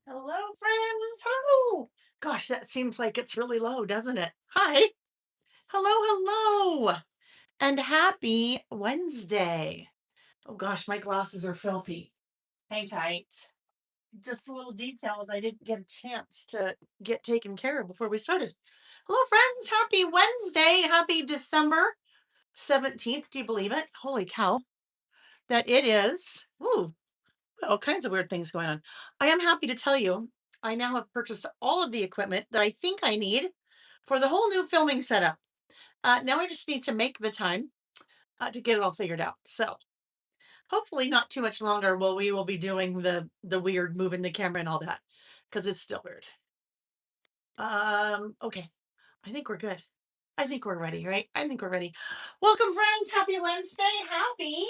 Hello, friends. Hello. Gosh, that seems like it's really low, doesn't it? Hi. Hello, hello. And happy Wednesday. Oh gosh, my glasses are filthy. Hang tight. Just a little details I didn't get a chance to get taken care of before we started. Hello, friends. Happy Wednesday. Happy December 17th. Do you believe it? Holy cow. That it is. Ooh, all kinds of weird things going on. I am happy to tell you, I now have purchased all of the equipment that I think I need for the whole new filming setup. Now I just need to make the time to get it all figured out. So hopefully, not too much longer. Will we will be doing the weird moving the camera and all that because it's still weird. Okay, I think we're good. I think we're ready, right? I think we're ready. Welcome, friends. Happy Wednesday. Happy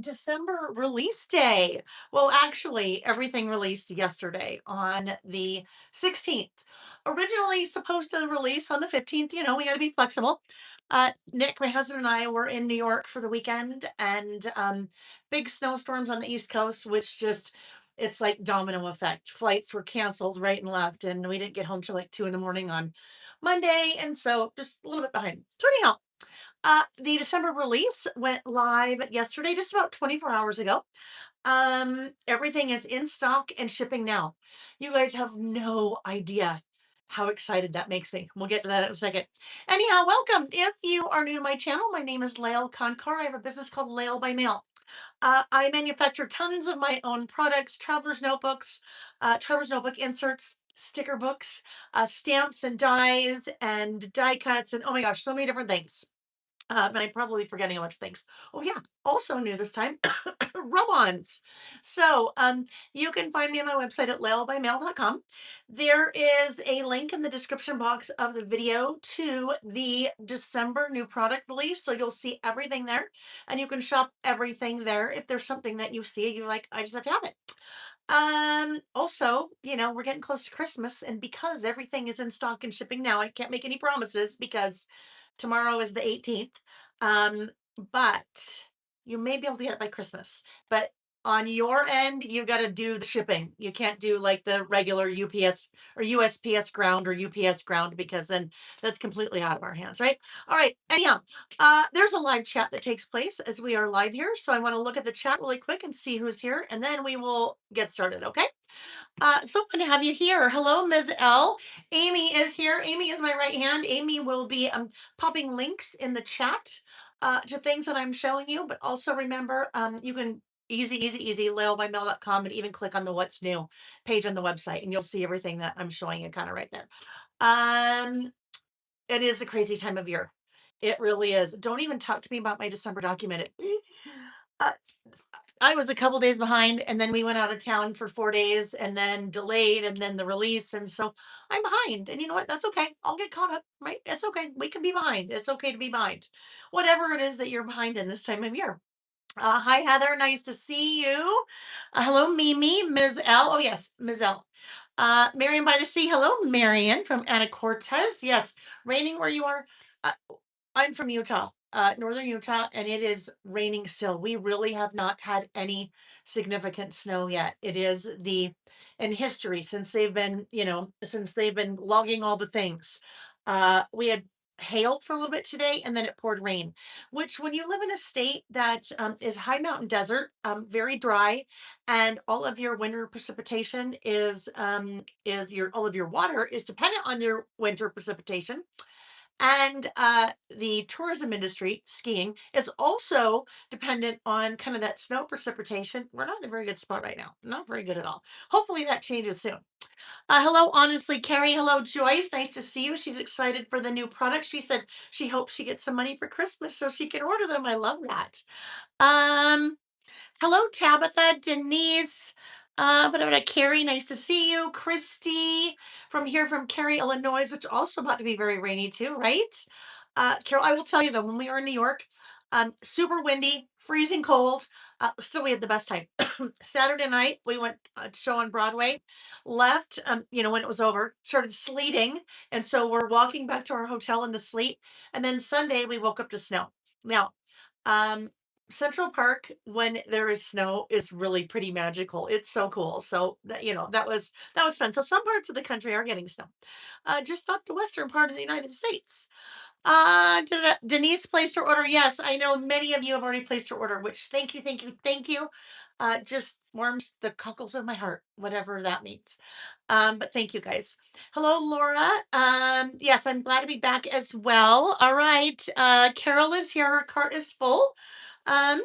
December release day. Well, actually, everything released yesterday on the 16th. Originally supposed to release on the 15th. We got to be flexible. Nick, my husband, and I were in New York for the weekend, and big snowstorms on the East Coast, which just it's like domino effect. Flights were canceled right and left, and we didn't get home till like 2 in the morning on Monday, and so just a little bit behind. So anyhow, the December release went live yesterday, just about 24 hours ago. Everything is in stock and shipping now. You guys have no idea how excited that makes me. We'll get to that in a second. Anyhow, welcome. If you are new to my channel, my name is Layle Kankar. I have a business called Layle by Mail. I manufacture tons of my own products, traveler's notebooks, traveler's notebook inserts, sticker books, stamps and dies and die cuts, and oh my gosh, so many different things. And I'm probably forgetting a bunch of things. Oh yeah, also new this time, rub-ons. So you can find me on my website at laylebymail.com. There is a link in the description box of the video to the December new product release. So you'll see everything there, and you can shop everything there. If there's something that you see, you like, I just have to have it. Also, we're getting close to Christmas, and because everything is in stock and shipping now, I can't make any promises because tomorrow is the 18th. Um, but you may be able to get it by Christmas. But on your end, you got to do the shipping. You can't do like the regular UPS or USPS ground or UPS ground because then that's completely out of our hands, right? All right. Anyhow, there's a live chat that takes place as we are live here. So I want to look at the chat really quick and see who's here, and then we will get started. Okay. So fun to have you here. Hello, Ms. L. Amy is here. Amy is my right hand. Amy will be popping links in the chat to things that I'm showing you, but also remember you can easy, laylebymail.com, and even click on the what's new page on the website, and you'll see everything that I'm showing you kind of right there. Um, it is a crazy time of year. It really is. Don't even talk to me about my December document. Uh, I was a couple days behind, and then we went out of town for 4 days and then delayed and then the release. And so I'm behind. And you know what? That's okay. I'll get caught up, right? It's okay. We can be behind. It's okay to be behind. Whatever it is that you're behind in this time of year. Hi, Heather. Nice to see you. Hello, Mimi, Ms. L. Oh, yes, Ms. L. Marion by the Sea. Hello, Marion from Anna Cortez. Yes, raining where you are. Uh, I'm from Utah, northern Utah, and it is raining still. We really have not had any significant snow yet. It is the in history since they've been logging all the things. We had hail for a little bit today, and then it poured rain. Which, when you live in a state that is high mountain desert, very dry, and all of your winter precipitation is your all of your water is dependent on your winter precipitation, and the tourism industry, skiing, is also dependent on kind of that snow precipitation. We're not in a very good spot right now. Not very good at all. Hopefully that changes soon. Hello, honestly, Carrie. Hello, Joyce. Nice to see you. She's excited for the new product. She said she hopes she gets some money for Christmas so she can order them. I love that. Um, Hello, Tabitha, Denise, Carrie, nice to see you. Christy from here from Cary, Illinois, which also about to be very rainy too, right? Carol, I will tell you though, when we were in New York, super windy, freezing cold. Still, we had the best time. Saturday night, we went show on Broadway. Left, when it was over, started sleeting, and so we're walking back to our hotel in the sleet. And then Sunday, we woke up to snow. Now, um, Central Park when there is snow is really pretty magical. It's so cool. So that that was fun. So some parts of the country are getting snow. Just not the western part of the United States. Denise placed her order. Yes, I know many of you have already placed your order, which thank you, thank you, thank you. Just warms the cockles of my heart, whatever that means. But thank you guys. Hello, Laura. Yes, I'm glad to be back as well. All right. Carol is here. Her cart is full. Um,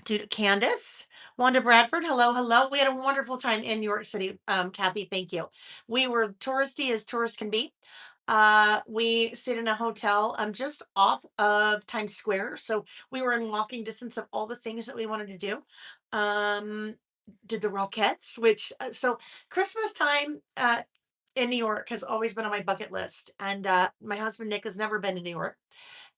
to Candace, Wanda Bradford. Hello, hello. We had a wonderful time in New York City. Kathy, thank you. We were touristy as tourists can be. We stayed in a hotel just off of Times Square. So we were in walking distance of all the things that we wanted to do. Um, did the Rockettes, which so Christmas time in New York has always been on my bucket list. And my husband Nick has never been to New York.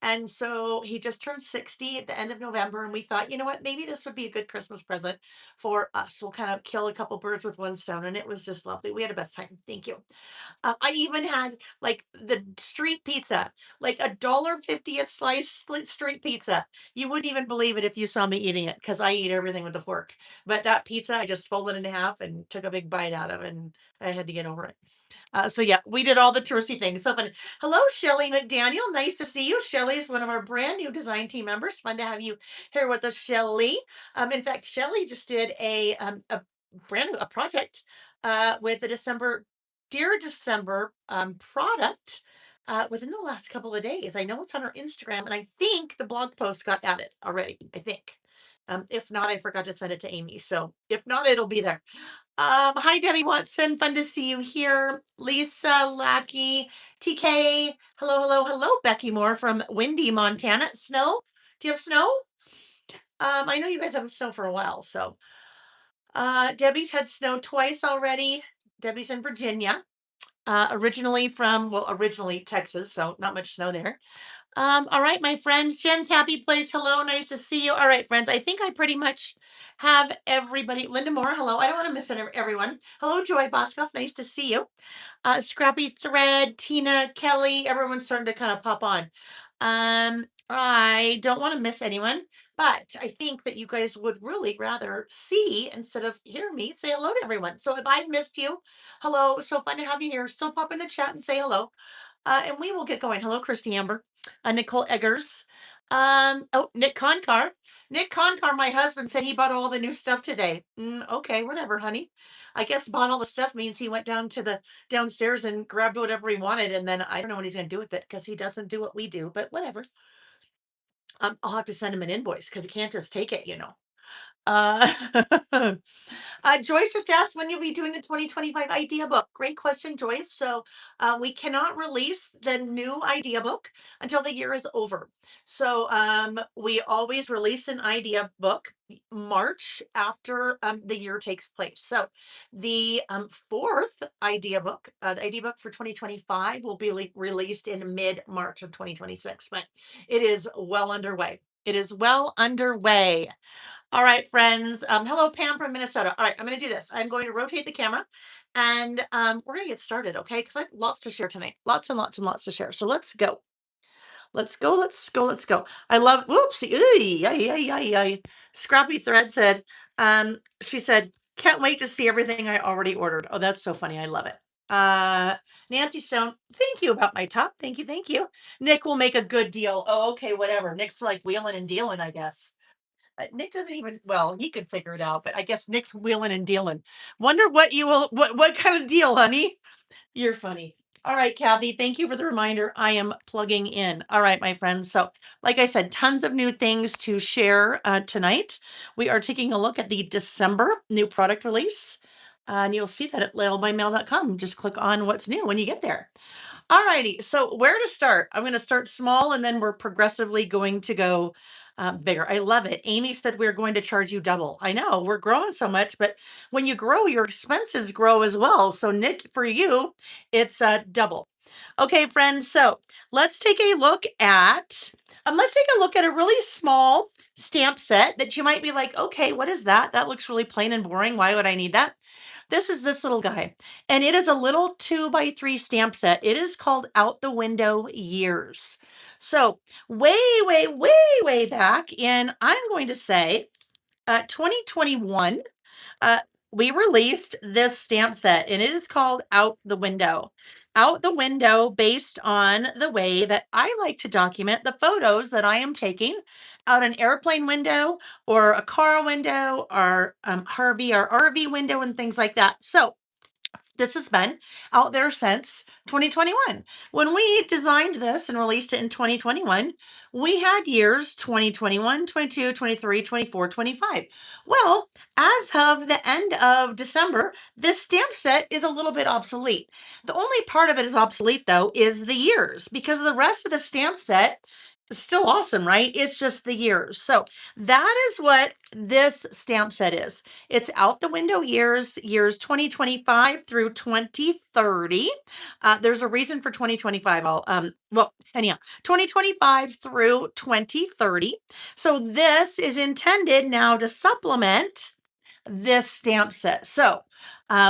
And so he just turned 60 at the end of November. And we thought, you know what, maybe this would be a good Christmas present for us. We'll kind of kill a couple birds with one stone. And it was just lovely. We had a best time. Thank you. I even had like the street pizza, like $1.50 a slice street pizza. You wouldn't even believe it if you saw me eating it because I eat everything with a fork. But that pizza, I just folded in half and took a big bite out of, and I had to get over it. So yeah, we did all the touristy things. So fun. Hello, Shelly McDaniel. Nice to see you. Shelly is one of our brand new design team members. Fun to have you here with us, Shelly. In fact, Shelly just did a brand new a project with the December Dear December product within the last couple of days. I know it's on her Instagram, and I think the blog post got added already. I think. If not, I forgot to send it to Amy. So if not, it'll be there. Hi, Debbie Watson. Fun to see you here. Lisa Lackey, TK. Hello, hello, hello. Becky Moore from Windy, Montana. Snow? Do you have snow? I know you guys have snow for a while. So, Debbie's had snow twice already. Debbie's in Virginia. Originally from, well, originally Texas. So, not much snow there. All right, my friends. Jen's happy place. Hello, nice to see you. All right, friends. I think I pretty much have everybody. Linda Moore, hello. I don't want to miss everyone. Hello, Joy Boscoff. Nice to see you. Scrappy Thread, Tina, Kelly, everyone's starting to kind of pop on. I don't want to miss anyone, but I think that you guys would really rather see instead of hear me say hello to everyone. So if I've missed you, hello. So fun to have you here. Still pop in the chat and say hello. And we will get going. Hello, Christy Amber, Nicole Eggers. Oh, Nick Concar. Nick Concar, my husband said he bought all the new stuff today. Okay, whatever, honey. I guess bought all the stuff means he went down to the downstairs and grabbed whatever he wanted, and then I don't know what he's gonna do with it because he doesn't do what we do. But whatever. I'll have to send him an invoice because he can't just take it. Uh, Joyce just asked when you'll be doing the 2025 idea book. Great question, Joyce. So we cannot release the new idea book until the year is over. So we always release an idea book March after the year takes place. So the fourth idea book, the idea book for 2025 will be released in mid-March of 2026, but it is well underway. It is well underway. All right, friends. Hello, Pam from Minnesota. All right, I'm going to do this. I'm going to rotate the camera and we're going to get started, okay? Because I have lots to share tonight. Lots and lots and lots to share. So let's go. Let's go. Let's go. Let's go. I love, whoopsie. Scrappy Thread said, she said, can't wait to see everything I already ordered. Oh, that's so funny. I love it. Nancy Stone, thank you about my top. Thank you. Thank you. Nick will make a good deal. Oh, okay, whatever. Nick's like wheeling and dealing, I guess. Nick doesn't even, well, he could figure it out, but I guess Nick's wheeling and dealing. Wonder what kind of deal, honey? You're funny. All right, Kathy, thank you for the reminder. I am plugging in. All right, my friends. So, like I said, tons of new things to share tonight. We are taking a look at the December new product release. And you'll see that at laylebymail.com. Just click on what's new when you get there. All righty. So where to start? I'm going to start small and then we're progressively going to go bigger. I love it. Amy said we're going to charge you double. I know we're growing so much, but when you grow, your expenses grow as well. So Nick, for you, it's double. Okay, friends. So let's take a look at a really small stamp set that you might be like, okay, what is that? That looks really plain and boring. Why would I need that? This is this little guy, and it is a little 2x3 stamp set. It is called Out the Window Years. So way, way, way, way back in, I'm going to say 2021, uh, we released this stamp set and it is called Out the Window. Out the Window, based on the way that I like to document the photos that I am taking out an airplane window or a car window or Harvey or RV window and things like that. So this has been out there since 2021. When we designed this and released it in 2021, we had years 2021, 22, 23, 24, 25. Well, as of the end of December, this stamp set is a little bit obsolete. The only part of it is obsolete, though, is the years, because the rest of the stamp set is still awesome, right? It's just the years. So that is what this stamp set is. It's out the window years 2025 through 2030. There's a reason for 2025. Anyhow, 2025 through 2030. So this is intended now to supplement this stamp set. So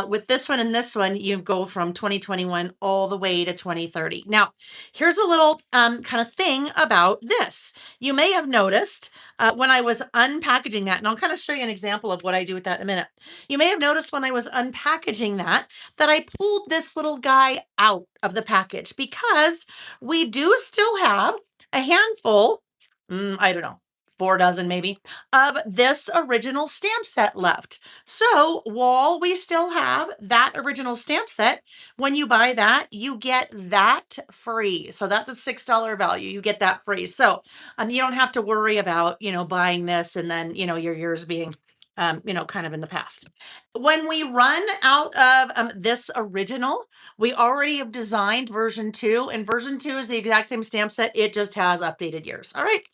with this one and this one, you go from 2021 all the way to 2030. Now, here's a little kind of thing about this. You may have noticed when I was unpackaging that, and I'll kind of show you an example of what I do with that in a minute. You may have noticed when I was unpackaging that I pulled this little guy out of the package because we do still have a handful, I don't know, 4 dozen maybe, of this original stamp set left. So while we still have that original stamp set, when you buy that, you get that free. So that's a $6 value. You get that free. So you don't have to worry about, buying this and then, your years being kind of in the past. When we run out of this original, we already have designed version two, and version two is the exact same stamp set. It just has updated years. All right.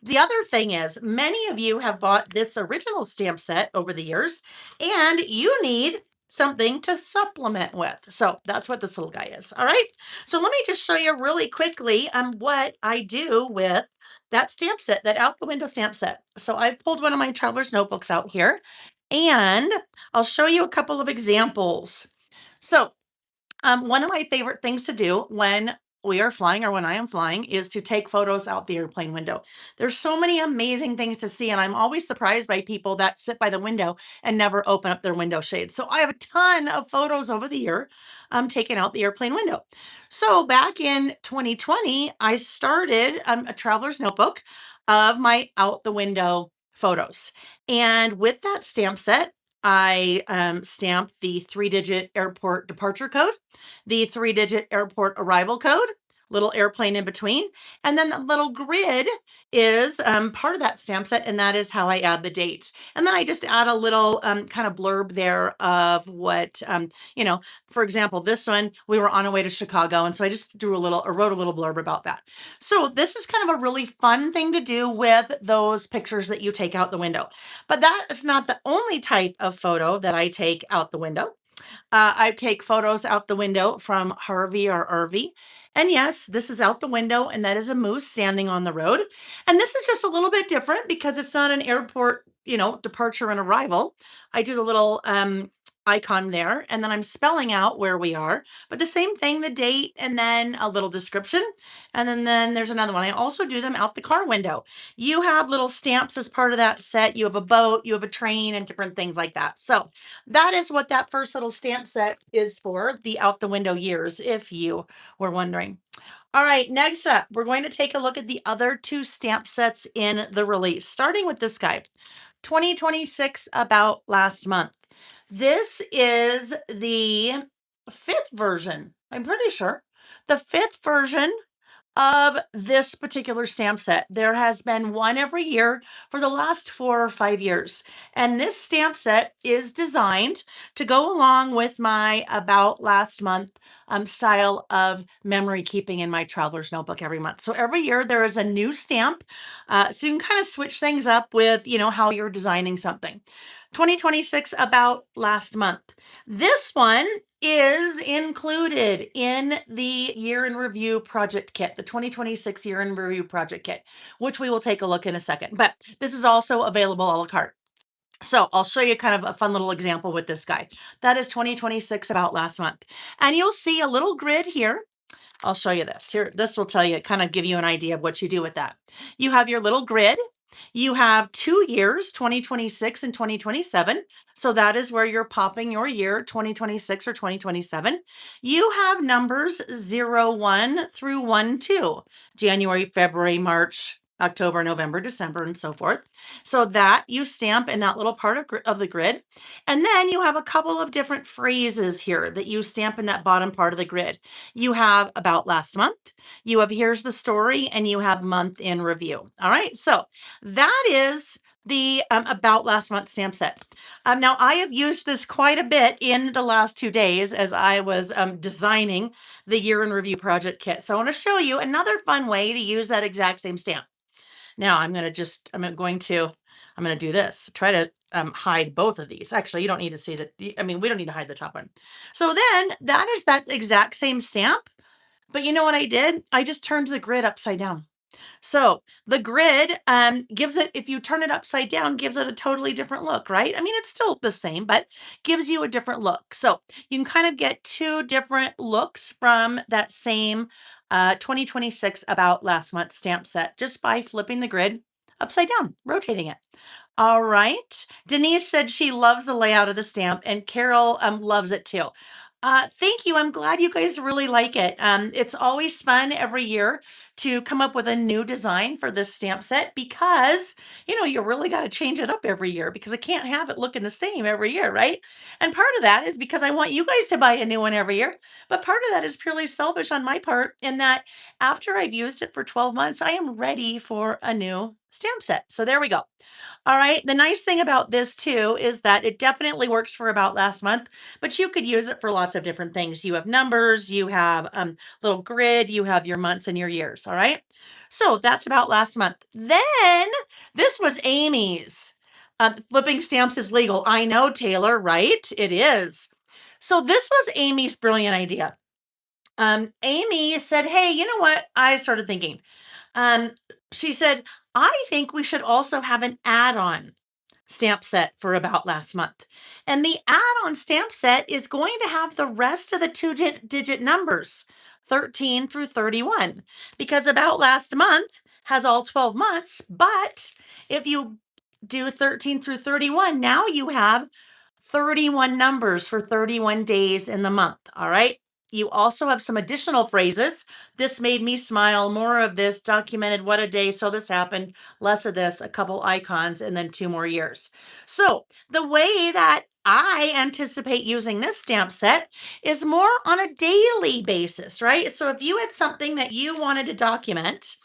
The other thing is, many of you have bought this original stamp set over the years, and you need something to supplement with. So that's what this little guy is. All right. So let me just show you really quickly what I do with that stamp set, that out the window stamp set. So I pulled one of my traveler's notebooks out here, and I'll show you a couple of examples. So one of my favorite things to do when we are flying or when I am flying is to take photos out the airplane window. There's so many amazing things to see, and I'm always surprised by people that sit by the window and never open up their window shades. So I have a ton of photos over the year taken out the airplane window. So back in 2020, I started a traveler's notebook of my out the window photos. And with that stamp set, I stamped the 3-digit airport departure code, the 3-digit airport arrival code, little airplane in between. And then the little grid is part of that stamp set, and that is how I add the dates. And then I just add a little kind of blurb there of what, for example, this one, we were on our way to Chicago. And so I just wrote a little blurb about that. So this is kind of a really fun thing to do with those pictures that you take out the window. But that is not the only type of photo that I take out the window. I take photos out the window from Harvey or RV. And yes, this is out the window, and that is a moose standing on the road. And this is just a little bit different because it's not an airport, departure and arrival. I do the little icon there, and then I'm spelling out where we are. But the same thing, the date, and then a little description. And then there's another one. I also do them out the car window. You have little stamps as part of that set. You have a boat, you have a train, and different things like that. So that is what that first little stamp set is for, the out the window years, if you were wondering. All right, next up, we're going to take a look at the other two stamp sets in the release, starting with this guy, 2026 About Last Month. This is the fifth version, I'm pretty sure, the fifth version of this particular stamp set. There has been one every year for the last 4 or 5 years. And this stamp set is designed to go along with my About Last Month style of memory keeping in my traveler's notebook every month. So every year there is a new stamp. So you can kind of switch things up with, how you're designing something. 2026 About Last Month. This one is included in the year in review project kit, the 2026 year in review project kit, which we will take a look in a second. But this is also available a la carte. So I'll show you kind of a fun little example with this guy. That is 2026 About Last Month. And you'll see a little grid here. I'll show you this. Here, this will tell you, kind of give you an idea of what you do with that. You have your little grid. You have 2 years, 2026 and 2027. So that is where you're popping your year, 2026 or 2027. You have numbers 01 through 12, January, February, March, October, November, December, and so forth. So that you stamp in that little part of the grid. And then you have a couple of different phrases here that you stamp in that bottom part of the grid. You have about last month, you have here's the story, and you have month in review. All right. So that is the about last month stamp set. Now, I have used this quite a bit in the last 2 days as I was designing the year in review project kit. So I want to show you another fun way to use that exact same stamp. Now I'm going to do this, try to hide both of these. Actually, you don't need to see that. I mean, we don't need to hide the top one. So then that is that exact same stamp. But you know what I did? I just turned the grid upside down. So the grid gives it, if you turn it upside down, gives it a totally different look, right? I mean, it's still the same, but gives you a different look. So you can kind of get two different looks from that same 2026 about last month stamp set just by flipping the grid upside down, rotating it. All right. Denise said she loves the layout of the stamp, and Carol loves it too. Thank you. I'm glad you guys really like it. It's always fun every year to come up with a new design for this stamp set because, you really got to change it up every year because I can't have it looking the same every year, right? And part of that is because I want you guys to buy a new one every year. But part of that is purely selfish on my part in that after I've used it for 12 months, I am ready for a new stamp set. So there we go. All right. The nice thing about this too is that it definitely works for about last month, but you could use it for lots of different things. You have numbers, you have little grid, you have your months and your years. All right. So that's about last month. Then this was Amy's. Flipping stamps is legal. I know, Taylor, right? It is. So this was Amy's brilliant idea. Amy said, hey, you know what? I started thinking. Um, she said, I think we should also have an add-on stamp set for about last month. And the add-on stamp set is going to have the rest of the two-digit numbers, 13 through 31, because about last month has all 12 months. But if you do 13 through 31, now you have 31 numbers for 31 days in the month. All right. You also have some additional phrases. This made me smile. More of this, documented what a day. So this happened. Less of this, a couple icons, and then 2 more years. So the way that I anticipate using this stamp set is more on a daily basis, right? So if you had something that you wanted to document,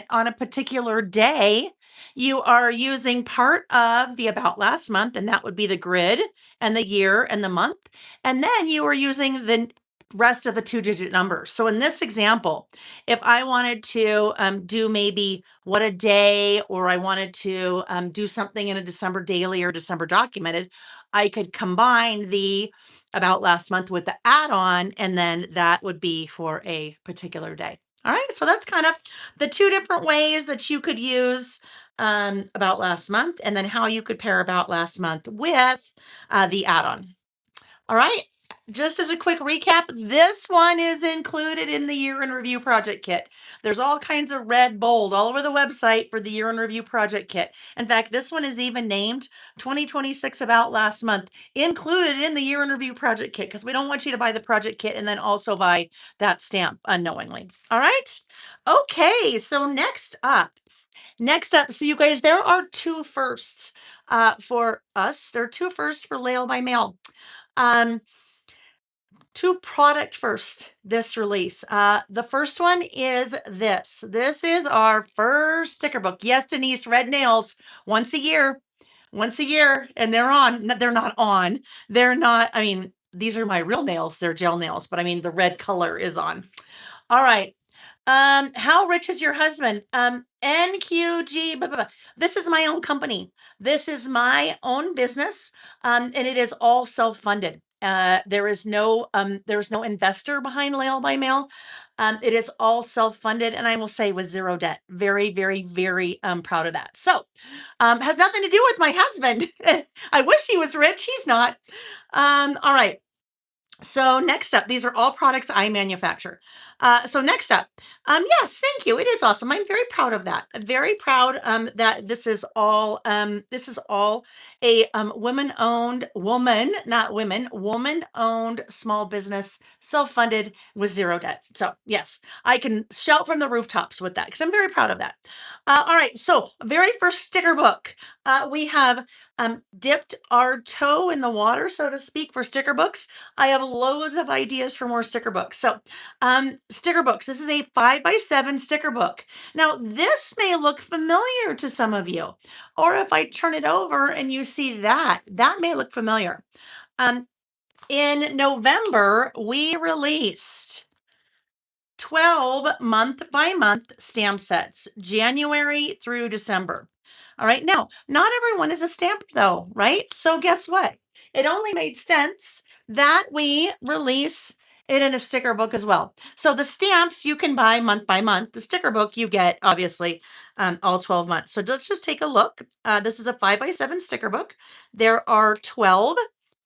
on a particular day, you are using part of the about last month, and that would be the grid and the year and the month. And then you are using the rest of the two-digit numbers. So in this example, if I wanted to do maybe what a day, or I wanted to do something in a December daily or December documented, I could combine the about last month with the add-on, and then that would be for a particular day. All right, so that's kind of the two different ways that you could use about last month, and then how you could pair about last month with the add-on. All right, just as a quick recap, this one is included in the year in review project kit. There's all kinds of red bold all over the website for the year in review project kit. In fact, this one is even named 2026 about last month, included in the year in review project kit, because we don't want you to buy the project kit and then also buy that stamp unknowingly. All right. Okay. So next up, so you guys, there are two firsts for us. There are two firsts for Layle by Mail. Two product first this release. The first one is this. This is our first sticker book. Yes, Denise, red nails once a year, and they're on. They're not on. They're not. I mean, these are my real nails. They're gel nails, but I mean, the red color is on. All right. How rich is your husband? NQG. Blah, blah, blah. This is my own company. This is my own business, and it is all self-funded. There is no investor behind Layle by Mail. It is all self-funded, and I will say with zero debt. Very, very, very proud of that. So, has nothing to do with my husband. I wish he was rich. He's not. All right. So next up, these are all products I manufacture. So next up, yes, thank you. It is awesome. I'm very proud of that. I'm very proud that this is all a woman-owned small business, self-funded with zero debt. So yes, I can shout from the rooftops with that because I'm very proud of that. All right, so very first sticker book. We have dipped our toe in the water, so to speak, for sticker books. I have loads of ideas for more sticker books. So, sticker books. This is a 5x7 sticker book. Now, this may look familiar to some of you, or if I turn it over and you see that, that may look familiar. Um, in November, we released 12 month by month stamp sets, January through December. All right. Now, not everyone is a stamper, though, right? So, guess what? It only made sense that we release it in a sticker book as well. So, the stamps you can buy month by month. The sticker book you get, obviously, all 12 months. So, let's just take a look. This is a 5x7 sticker book. There are 12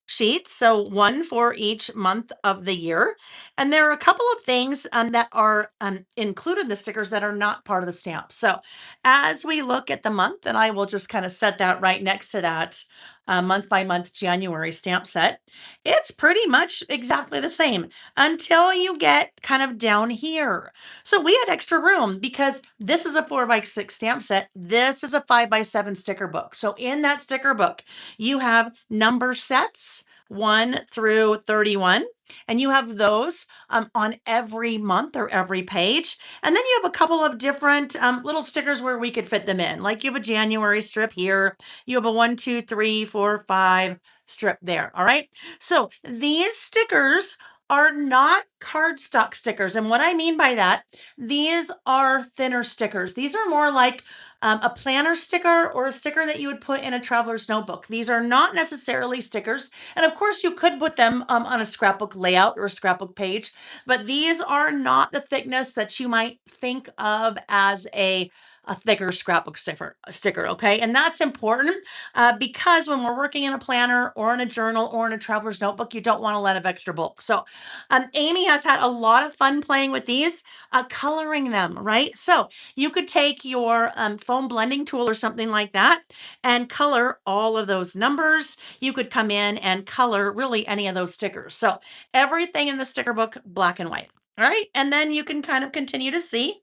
sheets, so one for each month of the year. And there are a couple of things that are included in the stickers that are not part of the stamp. So as we look at the month, and I will just kind of set that right next to that month by month January stamp set, it's pretty much exactly the same until you get kind of down here. So we had extra room because this is a 4x6 stamp set. This is a 5x7 sticker book. So in that sticker book, you have number sets 1 through 31. And you have those on every month or every page. And then you have a couple of different little stickers where we could fit them in. Like you have a January strip here. You have a 1, 2, 3, 4, 5 strip there. All right. So these stickers are not cardstock stickers. And what I mean by that, these are thinner stickers. These are more like a planner sticker or a sticker that you would put in a traveler's notebook. These are not necessarily stickers. And of course, you could put them on a scrapbook layout or a scrapbook page, but these are not the thickness that you might think of as a thicker scrapbook sticker, okay? And that's important because when we're working in a planner or in a journal or in a traveler's notebook, you don't want a lot of extra bulk. So Amy has had a lot of fun playing with these, coloring them, right? So you could take your foam blending tool or something like that and color all of those numbers. You could come in and color really any of those stickers. So everything in the sticker book, black and white. All right. And then you can kind of continue to see.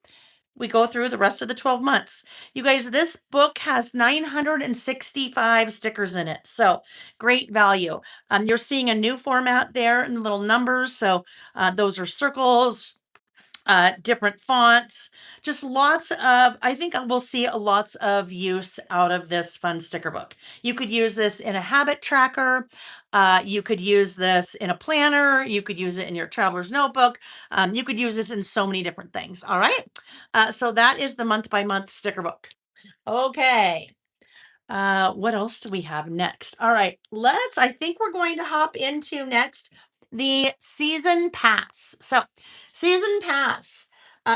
We go through the rest of the 12 months. You guys, this book has 965 stickers in it. So great value. You're seeing a new format there in little numbers. So those are circles, different fonts, just lots of, I think we'll see lots of use out of this fun sticker book. You could use this in a habit tracker. You could use this in a planner. You could use it in your traveler's notebook. You could use this in so many different things. All right. So that is the month by month sticker book. Okay. What else do we have next? All right, I think we're going to hop into next the season pass. So, season pass.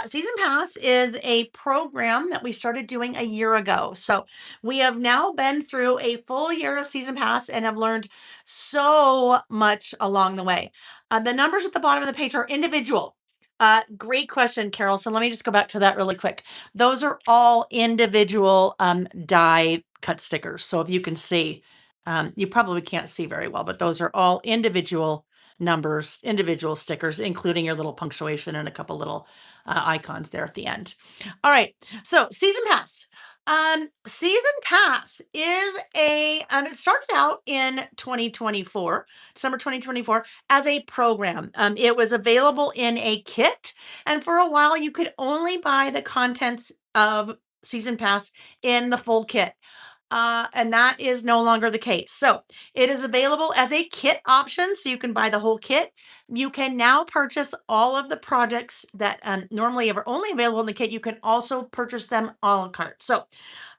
Season pass is a program that we started doing a year ago. So, we have now been through a full year of season pass and have learned so much along the way. The numbers at the bottom of the page are individual. Great question, Carol. So let me just go back to that really quick. Those are all individual die cut stickers. So if you can see, you probably can't see very well, but those are all individual numbers, individual stickers, including your little punctuation and a couple little icons there at the end. All right. So season pass. Season pass is it started out in 2024, December 2024, as a program. It was available in a kit, and for a while you could only buy the contents of season pass in the full kit. And that is no longer the case. So it is available as a kit option. So you can buy the whole kit. You can now purchase all of the projects that normally are only available in the kit. You can also purchase them a la carte. So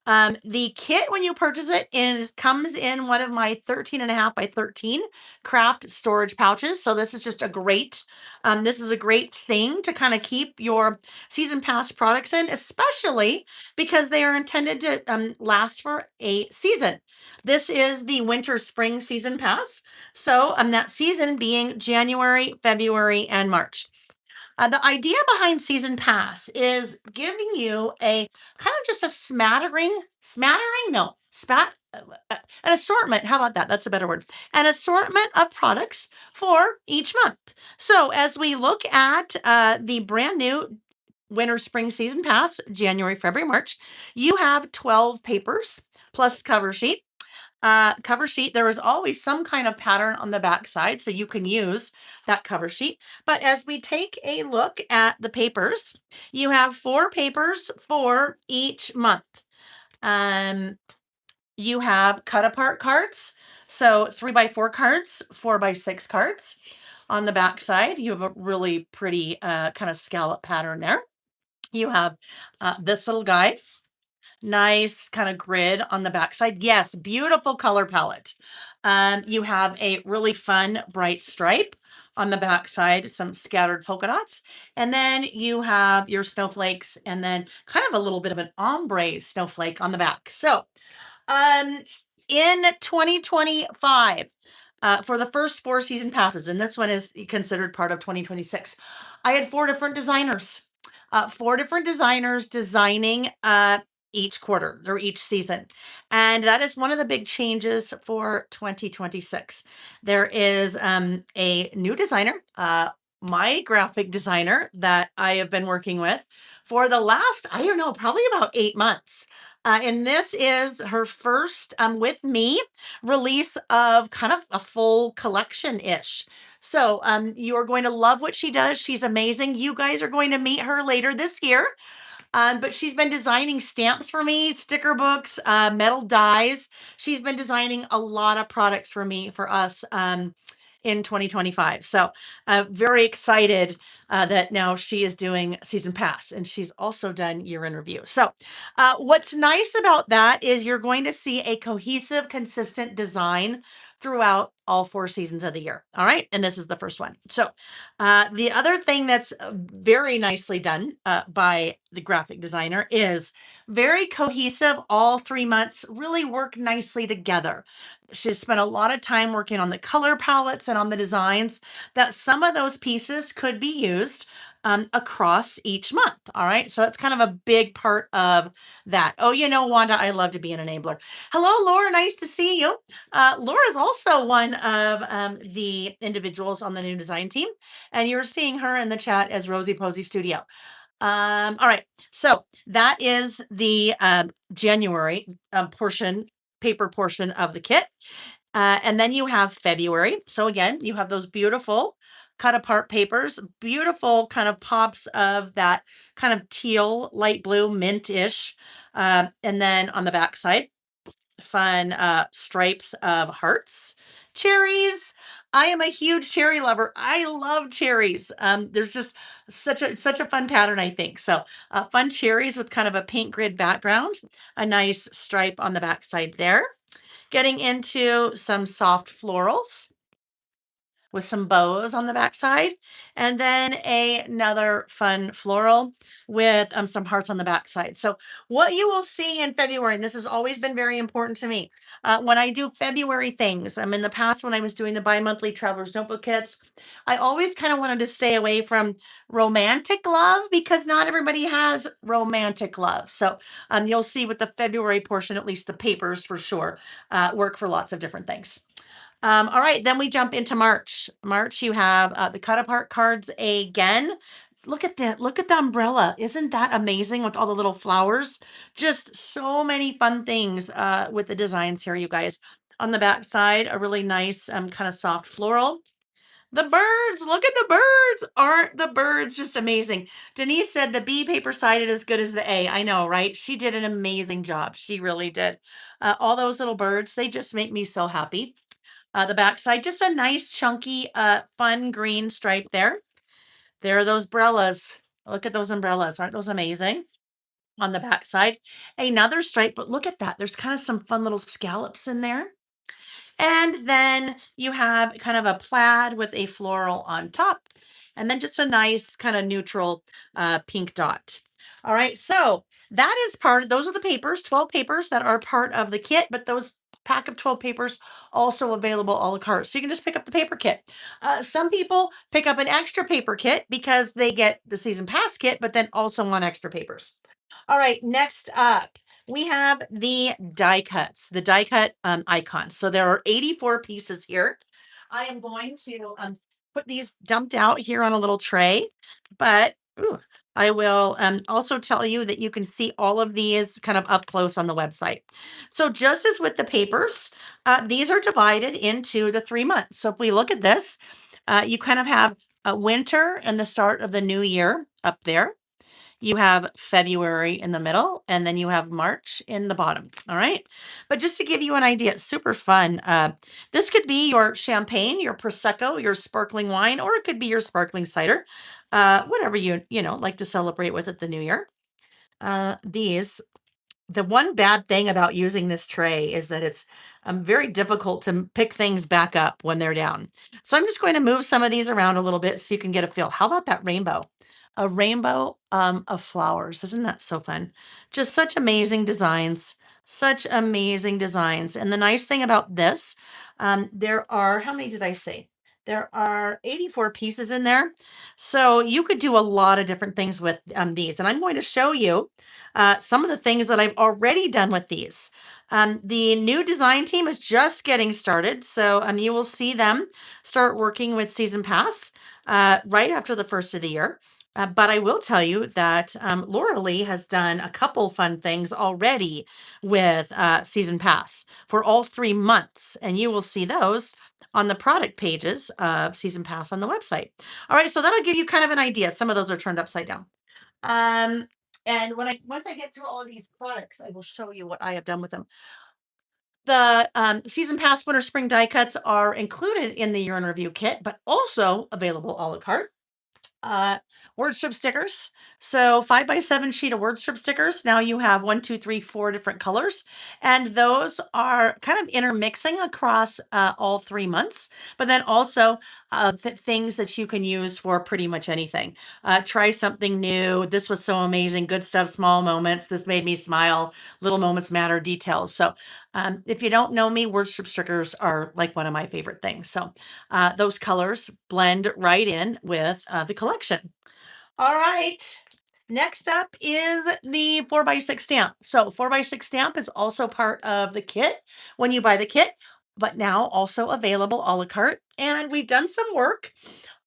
The kit, when you purchase it, comes in one of my 13.5 by 13 craft storage pouches. So this is a great thing to kind of keep your season pass products in, especially because they are intended to last for a season. This is the winter spring season pass. So that season being January, February, and March. The idea behind season pass is giving you a kind of just a smattering, no, an assortment. How about that? That's a better word. An assortment of products for each month. So as we look at the brand new winter spring season pass, January, February, March, you have 12 papers plus cover sheet. There is always some kind of pattern on the back side, so you can use that cover sheet. But as we take a look at the papers, you have 4 papers for each month. Um, you have cut apart cards, so 3x4 cards, 4x6 cards. On the back side, you have a really pretty kind of scallop pattern there. You have this little guy, nice kind of grid on the backside. Yes, beautiful color palette. You have a really fun bright stripe on the backside, some scattered polka dots, and then you have your snowflakes, and then kind of a little bit of an ombre snowflake on the back. So, um, in 2025, for the first 4 season passes, and this one is considered part of 2026, I had 4 different designers. 4 different designers designing each quarter or each season. And that is one of the big changes for 2026. There is a new designer, my graphic designer that I have been working with for the last, I don't know, probably about 8 months. And this is her first, with me, release of kind of a full collection ish. So you are going to love what she does. She's amazing. You guys are going to meet her later this year. But she's been designing stamps for me, sticker books, metal dies. She's been designing a lot of products for me, for us, in 2025. So, very excited that now she is doing season pass, and she's also done year in review. So, what's nice about that is you're going to see a cohesive, consistent design throughout all 4 seasons of the year. All right. And this is the first one. So, the other thing that's very nicely done by the graphic designer is very cohesive. All 3 months really work nicely together. She's spent a lot of time working on the color palettes and on the designs, that some of those pieces could be used across each month. All right. So that's kind of a big part of that. Oh, Wanda, I love to be an enabler. Hello, Laura. Nice to see you. Laura is also one of the individuals on the new design team, and you're seeing her in the chat as Rosie Posey Studio. All right, so that is the January paper portion of the kit. And then you have February. So again, you have those beautiful cut apart papers, beautiful kind of pops of that kind of teal, light blue, mint-ish. And then on the back side, fun stripes of hearts, cherries. I am a huge cherry lover. I love cherries. There's just such a fun pattern, I think. So fun cherries with kind of a paint grid background, a nice stripe on the back side there. Getting into some soft florals with some bows on the backside, and then another fun floral with some hearts on the backside. So what you will see in February, and this has always been very important to me, when I do February things, in the past when I was doing the bi-monthly Traveler's Notebook kits, I always kind of wanted to stay away from romantic love because not everybody has romantic love. So you'll see with the February portion, at least the papers for sure, work for lots of different things. All right, then we jump into March. March, you have the cut apart cards again. Look at that. Look at the umbrella. Isn't that amazing with all the little flowers? Just so many fun things with the designs here, you guys. On the back side, a really nice kind of soft floral. The birds, look at the birds. Aren't the birds just amazing? Denise said the B paper sided as good as the A. I know, right? She did an amazing job. She really did. All those little birds, they just make me so happy. The backside, just a nice chunky, fun green stripe there. There are those umbrellas. Look at those umbrellas. Aren't those amazing? on the back side, another stripe, but look at that. There's kind of some fun little scallops in there. And then you have kind of a plaid with a floral on top, and then just a nice kind of neutral pink dot. All right, so that is those are the papers, 12 papers that are part of the kit, but those pack of 12 papers also available a la carte. So you can just pick up the paper kit. Some people pick up an extra paper kit because they get the season pass kit, but then also want extra papers. All right, next up, we have the die cut icons. So there are 84 pieces here. I am going to put these dumped out here on a little tray, but ooh, I will also tell you that you can see all of these kind of up close on the website. So just as with the papers, these are divided into the 3 months. So if we look at this, you kind of have winter and the start of the new year up there. You have February in the middle, and then you have March in the bottom. All right. But just to give you an idea, it's super fun. This could be your champagne, your prosecco, your sparkling wine, or it could be your sparkling cider, whatever you like to celebrate with at the new year. These The one bad thing about using this tray is that it's very difficult to pick things back up when they're down. So I'm just going to move some of these around a little bit so you can get a feel. How about that rainbow? A rainbow of flowers. Isn't that so fun? Just such amazing designs. Such amazing designs. And the nice thing about this, there are, how many did I say? There are 84 pieces in there. So you could do a lot of different things with these. And I'm going to show you some of the things that I've already done with these. The new design team is just getting started. So you will see them start working with Season Pass right after the first of the year. But I will tell you that Laura Lee has done a couple fun things already with Season Pass for all 3 months. And you will see those on the product pages of Season Pass on the website. All right, so that'll give you kind of an idea. Some of those are turned upside down. Um, and once I get through all of these products, I will show you what I have done with them. The season pass winter spring die cuts are included in the year in review kit, but also available a la carte. Uh, Word strip stickers. So 5x7 sheet of word strip stickers. Now you have one, two, three, four different colors, and those are kind of intermixing across all 3 months. But then also things that you can use for pretty much anything. Try something new. This was so amazing. Good stuff. Small moments. This made me smile. Little moments matter. Details. So if you don't know me, word strip stickers are like one of my favorite things. So those colors blend right in with the collection. All right. Next up is the 4x6 stamp. So 4x6 stamp is also part of the kit when you buy the kit, but now also available a la carte. And we've done some work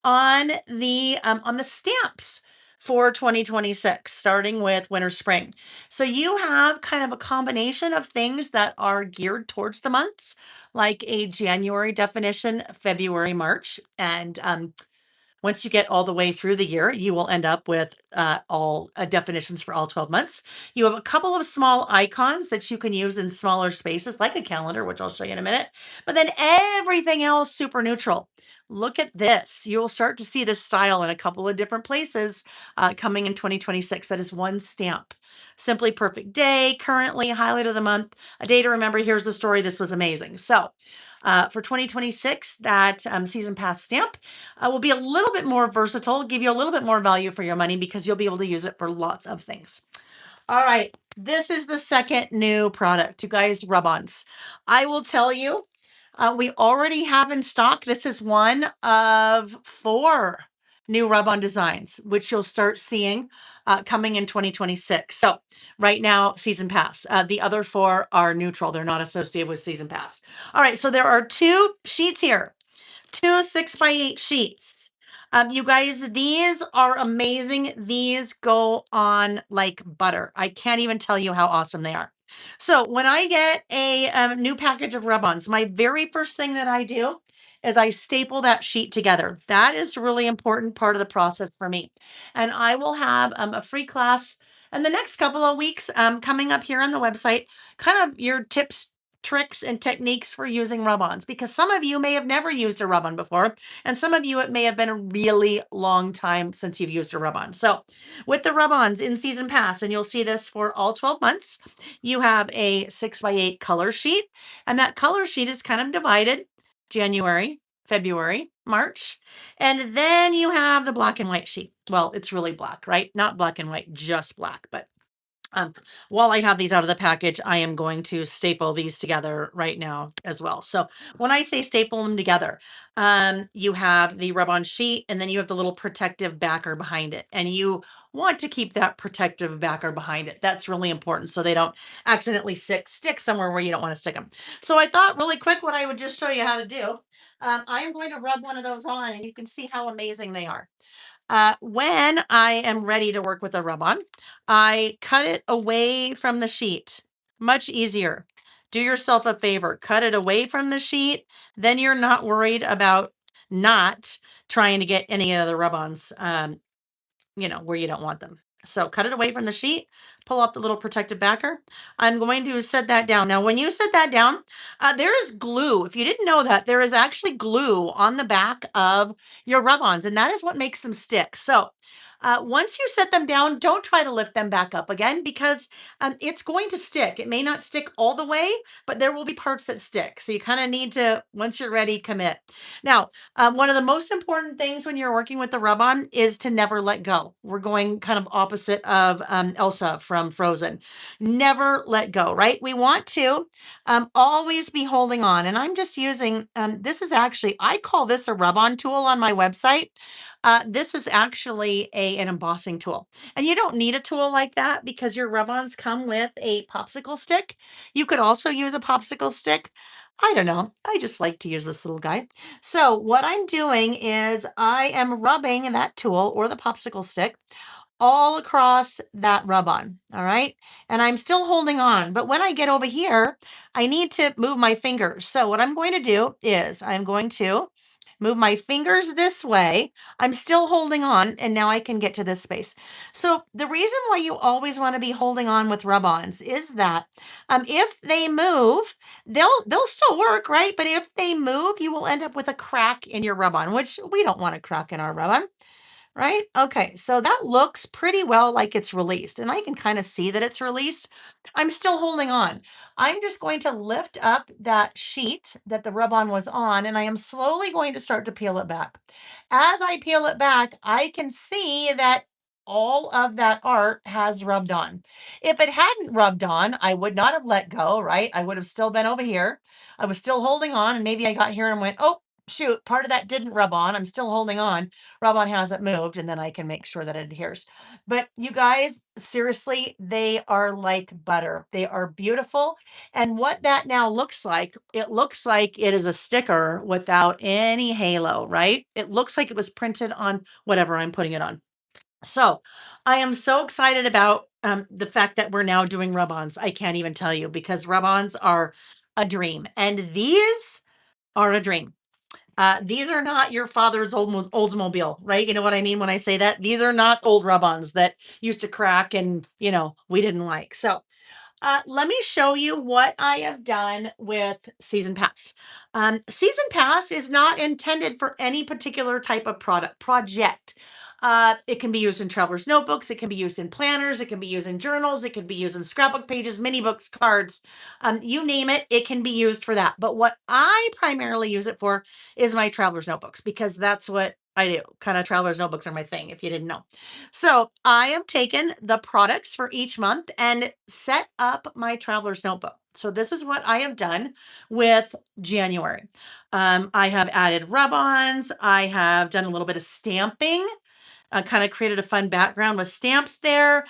on the stamps for 2026, starting with winter spring. So you have kind of a combination of things that are geared towards the months, like a January definition, February, March, and once you get all the way through the year, you will end up with all definitions for all 12 months. You have a couple of small icons that you can use in smaller spaces, like a calendar, which I'll show you in a minute. But then everything else super neutral. Look at this. You'll start to see this style in a couple of different places coming in 2026. That is one stamp. Simply perfect day, currently highlight of the month, a day to remember. Here's the story. This was amazing. So for 2026, that season pass stamp will be a little bit more versatile, give you a little bit more value for your money because you'll be able to use it for lots of things. All right, this is the second new product, you guys, rub-ons. I will tell you, we already have in stock. This is one of 4 new rub-on designs, which you'll start seeing coming in 2026. So right now, season pass. The other 4 are neutral. They're not associated with season pass. All right, so there are 2 sheets here. 2 6x8 sheets. You guys, these are amazing. These go on like butter. I can't even tell you how awesome they are. So when I get a new package of rub-ons, my very first thing that I do is I staple that sheet together. That is a really important part of the process for me. And I will have a free class in the next couple of weeks coming up here on the website, kind of your tips, tricks and techniques for using rub-ons because some of you may have never used a rub-on before, and some of you it may have been a really long time since you've used a rub-on. So, with the rub-ons in season pass, and you'll see this for all 12 months, you have a 6x8 color sheet, and that color sheet is kind of divided January, February, March, and then you have the black and white sheet. Well, it's really black, right? Not black and white, just black, but um, while I have these out of the package, I am going to staple these together right now as well. So when I say staple them together, you have the rub-on sheet and then you have the little protective backer behind it. And you want to keep that protective backer behind it. That's really important so they don't accidentally stick somewhere where you don't want to stick them. So I thought really quick what I would just show you how to do. I am going to rub one of those on and you can see how amazing they are. When I am ready to work with a rub-on, I cut it away from the sheet. Much easier. Do yourself a favor, cut it away from the sheet. Then you're not worried about not trying to get any of the rub-ons where you don't want them. So cut it away from the sheet, pull up the little protective backer. I'm going to set that down. Now, when you set that down, there is glue. If you didn't know that, there is actually glue on the back of your rub-ons, and that is what makes them stick. So once you set them down, don't try to lift them back up again because it's going to stick. It may not stick all the way, but there will be parts that stick. So you kind of need to, once you're ready, commit. Now, one of the most important things when you're working with the rub-on is to never let go. We're going kind of opposite of Elsa from Frozen. Never let go, right? We want to always be holding on. And I'm just using, this is actually, I call this a rub-on tool on my website. This is actually an embossing tool. And you don't need a tool like that because your rub-ons come with a popsicle stick. You could also use a popsicle stick. I don't know. I just like to use this little guy. So what I'm doing is I am rubbing that tool or the popsicle stick all across that rub-on. All right. And I'm still holding on. But when I get over here, I need to move my fingers. So what I'm going to do is I'm going to move my fingers this way. I'm still holding on, and now I can get to this space. So the reason why you always want to be holding on with rub-ons is that if they move, they'll still work, right? But if they move, you will end up with a crack in your rub-on, which we don't want a crack in our rub-on. Right? Okay, so that looks pretty well like it's released, and I can kind of see that it's released. I'm still holding on. I'm just going to lift up that sheet that the rub-on was on, and I am slowly going to start to peel it back. As I peel it back, I can see that all of that art has rubbed on. If it hadn't rubbed on, I would not have let go, right? I would have still been over here. I was still holding on, and maybe I got here and went, oh, shoot, part of that didn't rub on. I'm still holding on. Rub-on hasn't moved, and then I can make sure that it adheres. But you guys, seriously, they are like butter. They are beautiful. And what that now looks like, it looks like it is a sticker without any halo, right? It looks like it was printed on whatever I'm putting it on. So I am so excited about the fact that we're now doing rub-ons. I can't even tell you because rub-ons are a dream. And these are a dream. These are not your father's Oldsmobile, right? You know what I mean when I say that? These are not old rub-ons that used to crack and, we didn't like. So let me show you what I have done with Season Pass. Season Pass is not intended for any particular type of project. It can be used in traveler's notebooks. It can be used in planners. It can be used in journals. It can be used in scrapbook pages, mini books, cards. You name it, it can be used for that. But what I primarily use it for is my traveler's notebooks because that's what I do. Kind of traveler's notebooks are my thing, if you didn't know. So I have taken the products for each month and set up my traveler's notebook. So this is what I have done with January. I have added rub-ons. I have done a little bit of stamping. Kind of created a fun background with stamps there.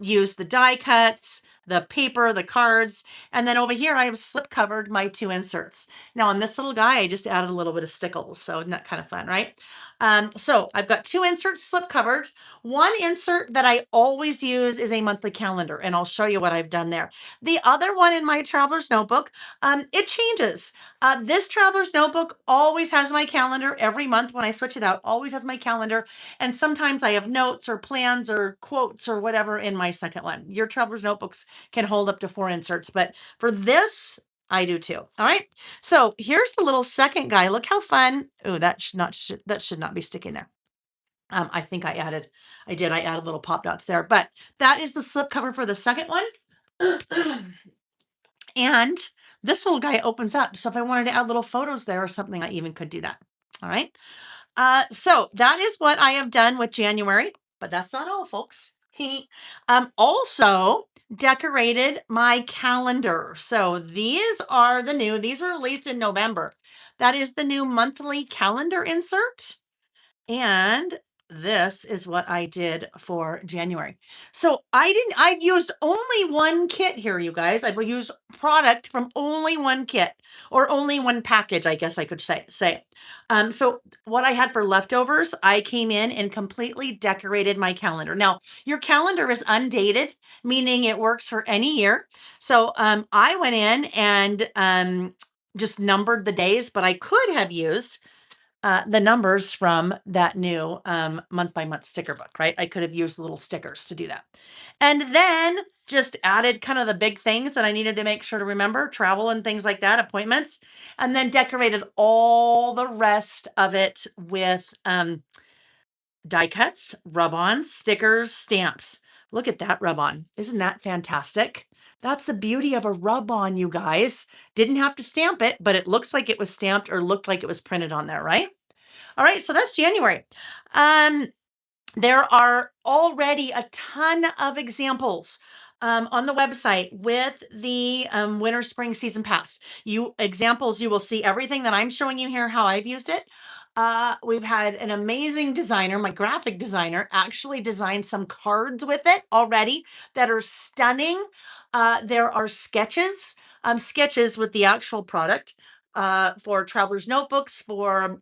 Used the die cuts, the paper, the cards, and then over here I have slip covered my 2 inserts. Now on this little guy, I just added a little bit of stickles, so isn't that kind of fun, right? So I've got 2 inserts slip covered. One insert that I always use is a monthly calendar, and I'll show you what I've done there. The other one in my traveler's notebook, it changes. This traveler's notebook always has my calendar every month when I switch it out, always has my calendar. And sometimes I have notes or plans or quotes or whatever in my second one. Your traveler's notebooks can hold up to 4 inserts. But for this I do too. All right. So here's the little second guy. Look how fun. Oh, that should not be sticking there. I think I added little pop dots there, but that is the slip cover for the second one. And this little guy opens up. So if I wanted to add little photos there or something, I even could do that. All right. So that is what I have done with January, but that's not all, folks. He also decorated my calendar. So these were released in November. That is the new monthly calendar insert. And this is what I did for January. So I've used only one kit here, you guys. I've used product from only one kit or only one package, I guess I could say. So what I had for leftovers, I came in and completely decorated my calendar. Now, your calendar is undated, meaning it works for any year. So I went in and just numbered the days, but I could have used the numbers from that new month by month sticker book, right? I could have used little stickers to do that. And then just added kind of the big things that I needed to make sure to remember, travel and things like that, appointments, and then decorated all the rest of it with die cuts, rub-ons, stickers, stamps. Look at that rub-on. Isn't that fantastic? That's the beauty of a rub-on, you guys. Didn't have to stamp it, but it looks like it was stamped or looked like it was printed on there, right? All right, so that's January. There are already a ton of examples on the website with the winter spring season pass. You will see everything that I'm showing you here, how I've used it. We've had an amazing designer, my graphic designer, actually designed some cards with it already that are stunning. There are sketches with the actual product for travelers notebooks, for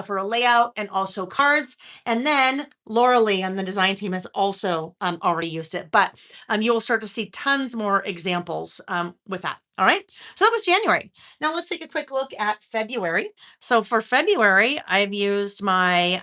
for a layout, and also cards. And then Laura Lee and the design team has also already used it, but you will start to see tons more examples with that. All right. So that was January. Now let's take a quick look at February. So for February, I've used my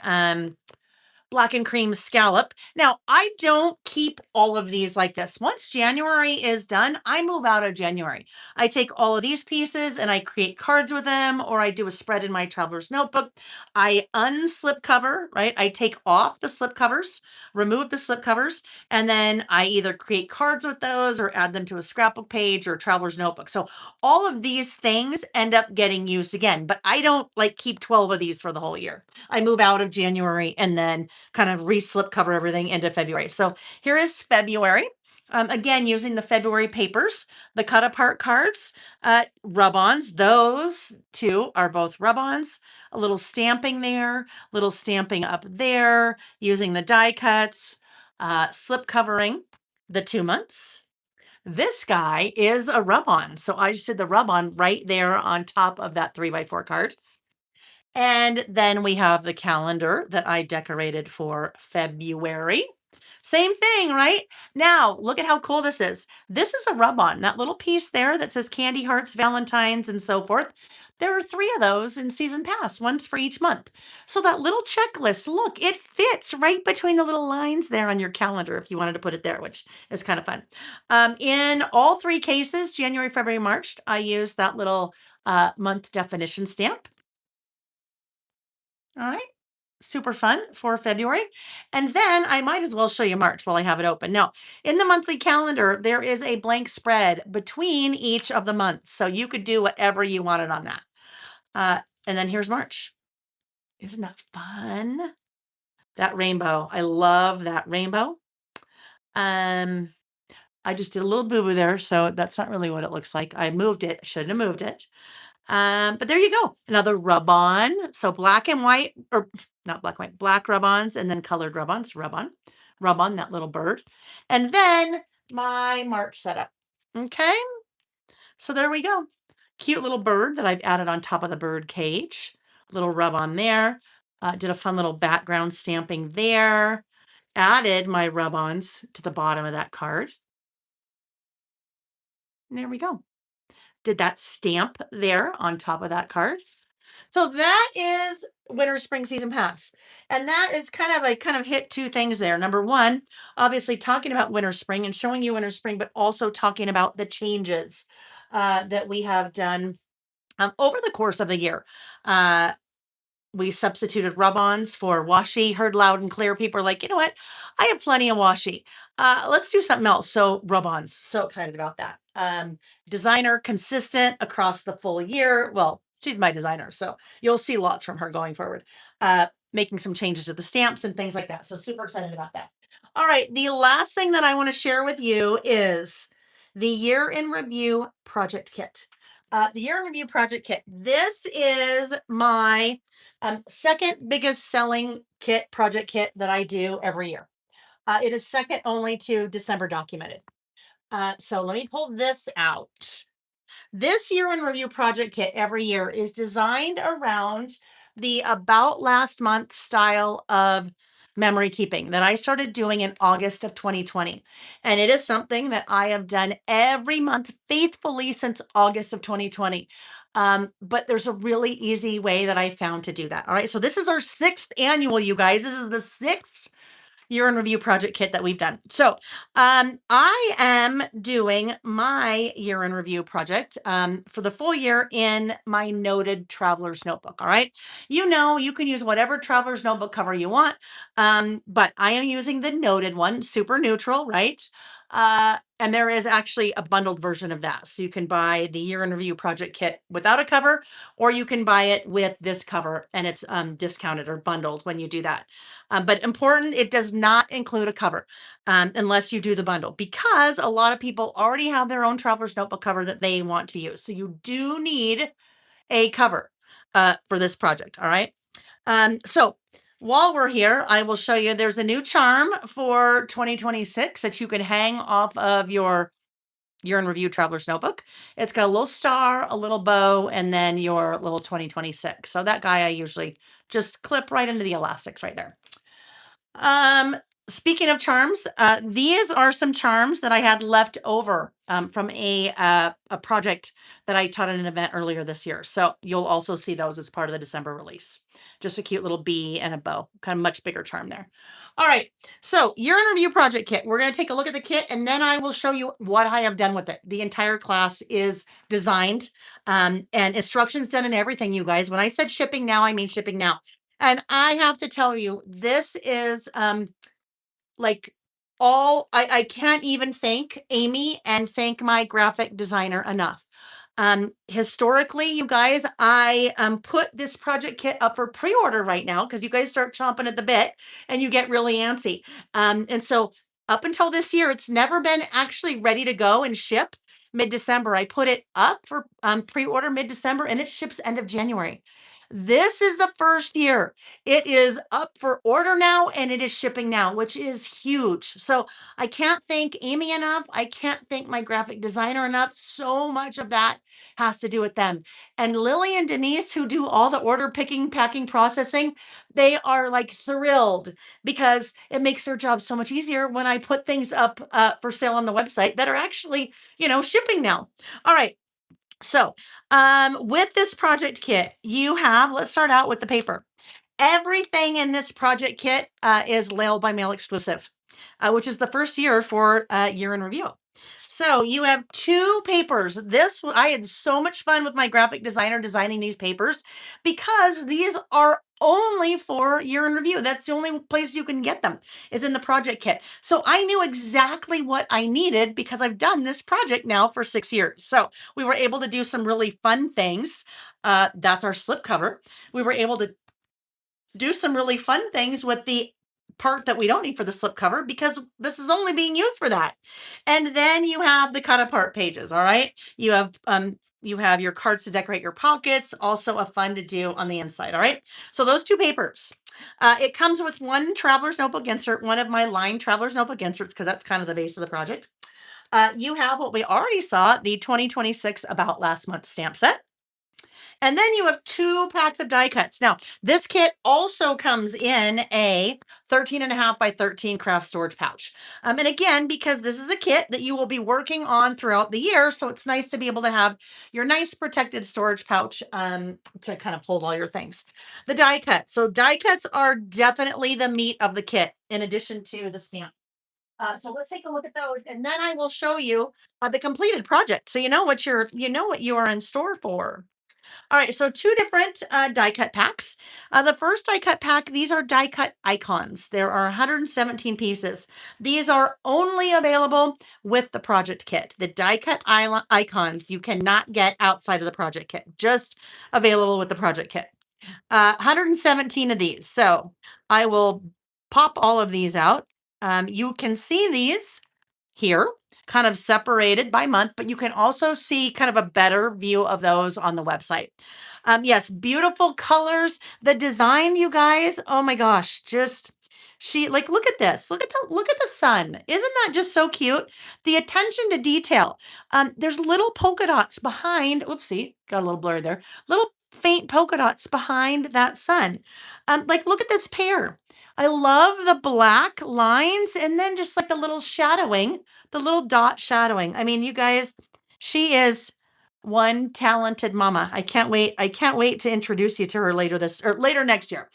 black and cream scallop. Now, I don't keep all of these like this. Once January is done, I move out of January. I take all of these pieces and I create cards with them, or I do a spread in my traveler's notebook. I unslip cover, right? I take off the slip covers, remove the slip covers, and then I either create cards with those or add them to a scrapbook page or traveler's notebook. So all of these things end up getting used again, but I don't like keep 12 of these for the whole year. I move out of January and then kind of re-slip cover everything into February. So here is February. Again, using the February papers, the cut apart cards, rub-ons. Those two are both rub-ons. A little stamping there, little stamping up there, using the die cuts, slip covering the 2 months. This guy is a rub-on. So I just did the rub-on right there on top of that 3x4 card. And then we have the calendar that I decorated for February. Same thing, right? Now, look at how cool this is. This is a rub-on. That little piece there that says candy hearts, Valentine's, and so forth. There are 3 of those in season pass, one's for each month. So that little checklist, look, it fits right between the little lines there on your calendar if you wanted to put it there, which is kind of fun. In all 3 cases, January, February, March, I used that little month definition stamp. All right. Super fun for February. And then I might as well show you March while I have it open. Now, in the monthly calendar, there is a blank spread between each of the months. So you could do whatever you wanted on that. And then here's March. Isn't that fun? That rainbow. I love that rainbow. I just did a little boo-boo there, so that's not really what it looks like. I moved it. Shouldn't have moved it. But there you go. Another rub-on. So black and white, or not black and white, black rub-ons and then colored rub-ons. Rub-on that little bird. And then my March setup. Okay. So there we go. Cute little bird that I've added on top of the bird cage. Little rub-on there. Did a fun little background stamping there. Added my rub-ons to the bottom of that card. And there we go. Did that stamp there on top of that card. So that is winter spring season pass. And that is I kind of hit 2 things there. Number 1, obviously talking about winter spring and showing you winter spring, but also talking about the changes. that we have done over the course of the year. Uh, we substituted rub-ons for washi. Heard loud and clear. People are like, you know what? I have plenty of washi. Let's do something else. So rub-ons. So excited about that. Designer consistent across the full year. Well, she's my designer, so you'll see lots from her going forward. Making some changes to the stamps and things like that. So super excited about that. All right. The last thing that I want to share with you is the year in review project kit. The year in review project kit. This is my second biggest selling kit, project kit that I do every year. It is second only to December documented. So let me pull this out. This year in review project kit every year is designed around the about last month style of memory keeping that I started doing in August of 2020. And it is something that I have done every month faithfully since August of 2020. But there's a really easy way that I found to do that. All right. So this is our sixth annual, you guys. This is the sixth year in review project kit that we've done. So I am doing my year in review project for the full year in my noted traveler's notebook. All right. You know, you can use whatever traveler's notebook cover you want. But I am using the noted one, super neutral, right? And there is actually a bundled version of that. So you can buy the year in review project kit without a cover, or you can buy it with this cover and it's discounted or bundled when you do that. But important, it does not include a cover unless you do the bundle because a lot of people already have their own traveler's notebook cover that they want to use. So you do need a cover for this project. All right. So while we're here, I will show you there's a new charm for 2026 that you can hang off of your year in review traveler's notebook. It's got a little star, a little bow, and then your little 2026. So that guy I usually just clip right into the elastics right there. Um, Speaking of charms, these are some charms that I had left over from a project that I taught at an event earlier this year. So you'll also see those as part of the December release. Just a cute little bee and a bow, kind of much bigger charm there. All right, so year in review project kit. We're going to take a look at the kit and then I will show you what I have done with it. The entire class is designed and instructions done and everything, you guys. When I said shipping now, I mean shipping now. And I have to tell you, this is like I can't even thank Amy and thank my graphic designer enough. Historically, you guys, I put this project kit up for pre-order right now because you guys start chomping at the bit and you get really antsy. And so up until this year, it's never been actually ready to go and ship mid-December. I put it up for pre-order mid-December and it ships end of January. This is the first year it is up for order now and it is shipping now, which is huge. So I can't thank Amy enough. I can't thank my graphic designer enough. So much of that has to do with them. And Lily and Denise, who do all the order picking, packing, processing, they are like thrilled because it makes their job so much easier when I put things up for sale on the website that are actually, shipping now. All right. So, with this project kit, let's start out with the paper. Everything in this project kit is Layle by Mail exclusive, which is the first year for year in review. So you have two papers. I had so much fun with my graphic designer designing these papers because these are only for year in review. That's the only place you can get them is in the project kit. So I knew exactly what I needed because I've done this project now for 6 years. So we were able to do some really fun things. That's our slipcover. We were able to do some really fun things with the part that we don't need for the slipcover because this is only being used for that. And then you have the cut apart pages. All right. You have your cards to decorate your pockets, also a fun to do on the inside. All right. So those two papers. It comes with one traveler's notebook insert, one of my lined traveler's notebook inserts, because that's kind of the base of the project. You have what we already saw, the 2026 About Last Month stamp set. And then you have 2 packs of die cuts. Now, this kit also comes in a 13.5 by 13 craft storage pouch. And again, because this is a kit that you will be working on throughout the year, so it's nice to be able to have your nice protected storage pouch to kind of hold all your things. The die cut. So die cuts are definitely the meat of the kit in addition to the stamp. So let's take a look at those, and then I will show you the completed project, so you know what you are in store for. All right, so two different die cut packs. The first die cut pack, these are die cut icons. There are 117 pieces. These are only available with the project kit. The die cut icons you cannot get outside of the project kit, just available with the project kit. 117 of these. So I will pop all of these out. You can see these here, kind of separated by month, but you can also see kind of a better view of those on the website. Yes, beautiful colors. The design, you guys, oh my gosh, just she like look at this. Look at the sun. Isn't that just so cute? The attention to detail. There's little polka dots behind. Oopsie, got a little blurry there. Little faint polka dots behind that sun. Like look at this pair. I love the black lines and then just like the little shadowing, the little dot shadowing. I mean, you guys, she is one talented mama. I can't wait. I can't wait to introduce you to her later this or later next year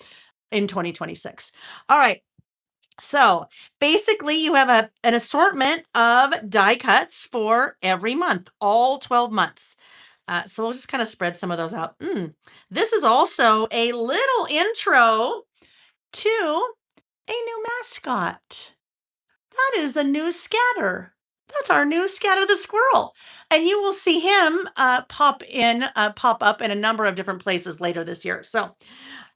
in 2026. All right. So basically, you have an assortment of die cuts for every month, all 12 months. So we'll just kind of spread some of those out. This is also a little intro to a new mascot. That is a new scatter. That's our new scatter the squirrel. And you will see him pop up in a number of different places later this year. So,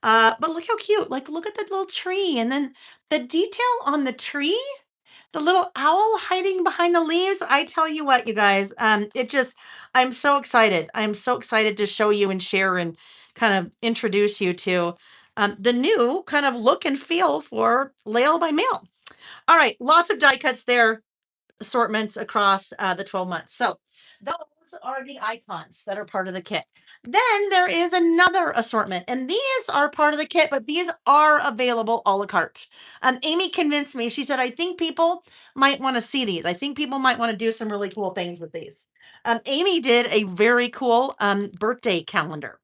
but look how cute. Like, look at the little tree. And then the detail on the tree, the little owl hiding behind the leaves. I tell you what, you guys, I'm so excited. I'm so excited to show you and share and kind of introduce you to the new kind of look and feel for Layle by Mail. All right, lots of die cuts there, assortments across the 12 months. So those are the icons that are part of the kit. Then there is another assortment, and these are part of the kit, but these are available a la carte. Amy convinced me. She said, I think people might want to see these. I think people might want to do some really cool things with these. Amy did a very cool birthday calendar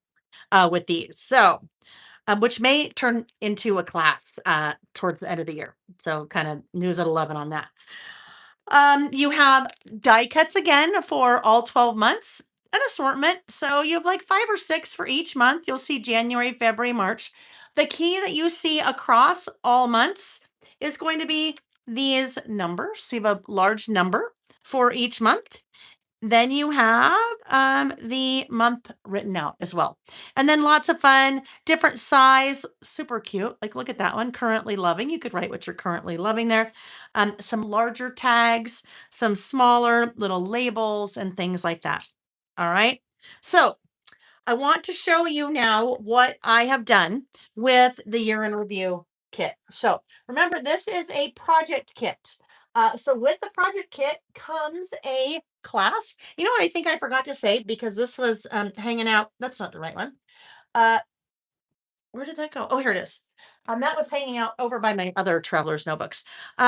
with these. So which may turn into a class towards the end of the year. So kind of news at 11 on that. You have die cuts again for all 12 months, an assortment. So you have like 5 or 6 for each month. You'll see January, February, March. The key that you see across all months is going to be these numbers. So you have a large number for each month. Then you have the month written out as well. And then lots of fun, different size, super cute. Like, look at that one, currently loving. You could write what you're currently loving there. Some larger tags, some smaller little labels, and things like that. All right. So I want to show you now what I have done with the year in review kit. So remember, this is a project kit. So with the project kit comes a class. You know what I think I forgot to say because this was hanging out. That's not the right one. Uh, where did that go? Oh, here it is. That was hanging out over by my other traveler's notebooks.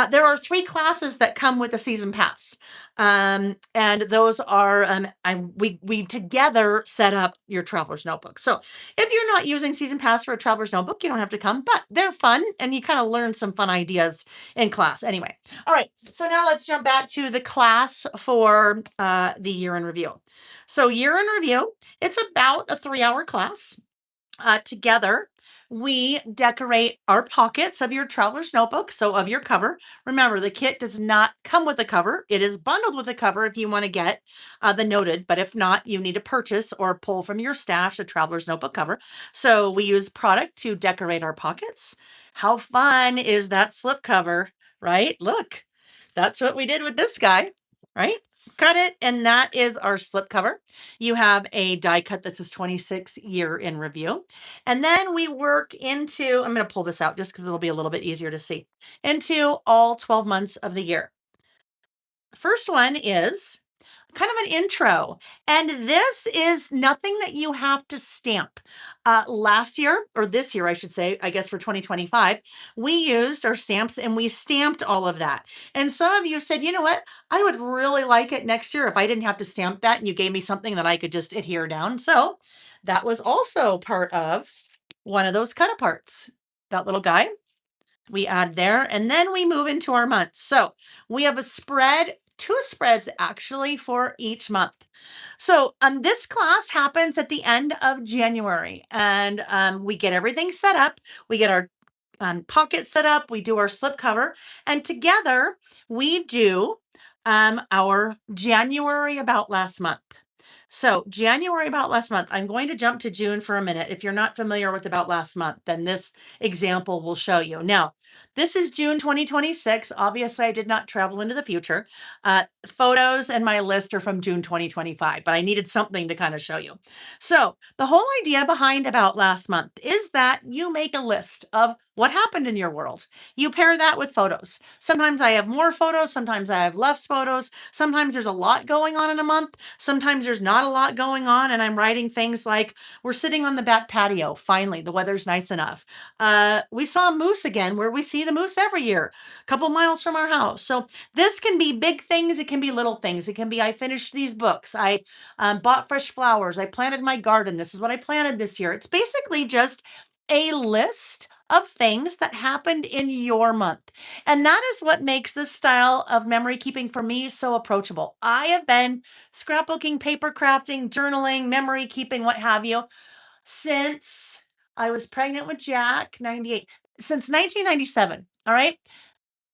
There are 3 classes that come with the season pass, and those are we together set up your traveler's notebook. So if you're not using season pass for a traveler's notebook, you don't have to come, but they're fun, and you kind of learn some fun ideas in class. Anyway, all right. So now let's jump back to the class for the year in review. So year in review, it's about a 3-hour class together. We decorate our pockets of your traveler's notebook, so of your cover. Remember, the kit does not come with a cover. It is bundled with a cover if you want to get the noted, but if not, you need to purchase or pull from your stash a traveler's notebook cover. So we use product to decorate our pockets. How fun is that slip cover, right? Look, that's what we did with this guy, right? Cut it, and that is our slip cover. You have a die cut that says 26 year in review. And then we work into, I'm going to pull this out just because it'll be a little bit easier to see, into all 12 months of the year. First one is kind of an intro. And this is nothing that you have to stamp. Last year, or this year, I should say, I guess for 2025, we used our stamps and we stamped all of that. And some of you said, you know what? I would really like it next year if I didn't have to stamp that and you gave me something that I could just adhere down. So that was also part of one of those cut aparts. That little guy. We add there, and then we move into our months. So we have a spread, two spreads actually for each month. So this class happens at the end of January, and we get everything set up. We get our pocket set up. We do our slipcover, and together we do our January about last month. So January about last month, I'm going to jump to June for a minute. If you're not familiar with about last month, then this example will show you. Now, this is June 2026. Obviously, I did not travel into the future. Photos and my list are from June 2025, but I needed something to kind of show you. So the whole idea behind about last month is that you make a list of what happened in your world. You pair that with photos. Sometimes I have more photos, sometimes I have less photos. Sometimes there's a lot going on in a month. Sometimes there's not a lot going on, and I'm writing things like, we're sitting on the back patio. Finally, the weather's nice enough. We saw a moose again, where we see the moose every year, a couple miles from our house. So this can be big things. It can be little things. It can be, I finished these books. I bought fresh flowers. I planted my garden. This is what I planted this year. It's basically just a list of things that happened in your month. And that is what makes this style of memory keeping for me so approachable. I have been scrapbooking, paper crafting, journaling, memory keeping, what have you, since I was pregnant with Jack, 98, since 1997. All right.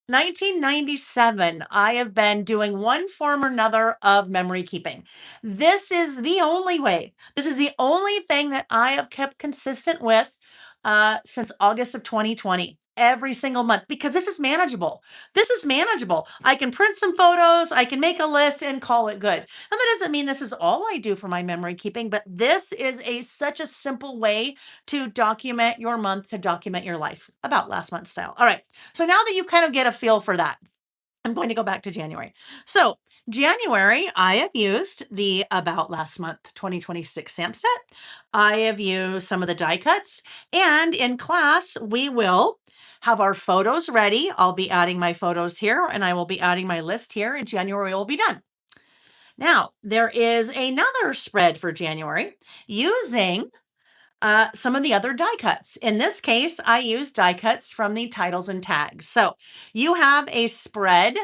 1997, I have been doing one form or another of memory keeping. This is the only way. This is the only thing that I have kept consistent with since August of 2020. Every single month, because this is manageable. This is manageable. I can print some photos, I can make a list and call it good. And that doesn't mean this is all I do for my memory keeping, but this is such a simple way to document your month, to document your life, about last month style. All right. So now that you kind of get a feel for that, I'm going to go back to January. So January, I have used the About Last Month 2026 stamp set. I have used some of the die cuts. And in class, we will have our photos ready. I'll be adding my photos here, and I will be adding my list here, and January will be done. Now, there is another spread for January using some of the other die cuts. In this case, I use die cuts from the titles and tags. So you have a spread,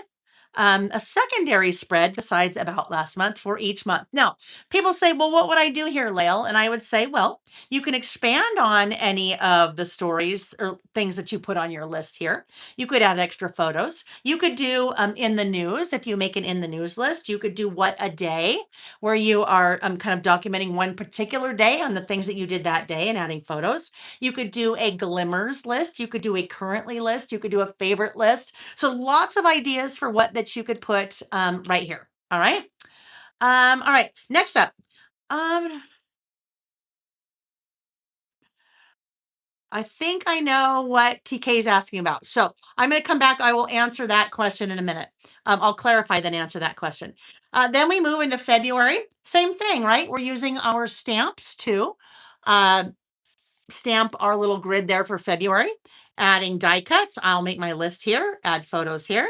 a secondary spread besides About Last Month for each month. Now, people say, well, what would I do here, Layle? And I would say, well, you can expand on any of the stories or things that you put on your list here. You could add extra photos. You could do in the news. If you make an in the news list, you could do what a day, where you are kind of documenting one particular day on the things that you did that day and adding photos. You could do a glimmers list. You could do a currently list. You could do a favorite list. So lots of ideas for what that you could put right here. All right. All right. Next up. Um, I think I know what TK is asking about. So I'm going to come back. I will answer that question in a minute. I'll clarify then answer that question. Then we move into February. Same thing, right? We're using our stamps too. Uh, Stamp our little grid there for February. Adding die cuts. I'll make my list here, add photos here.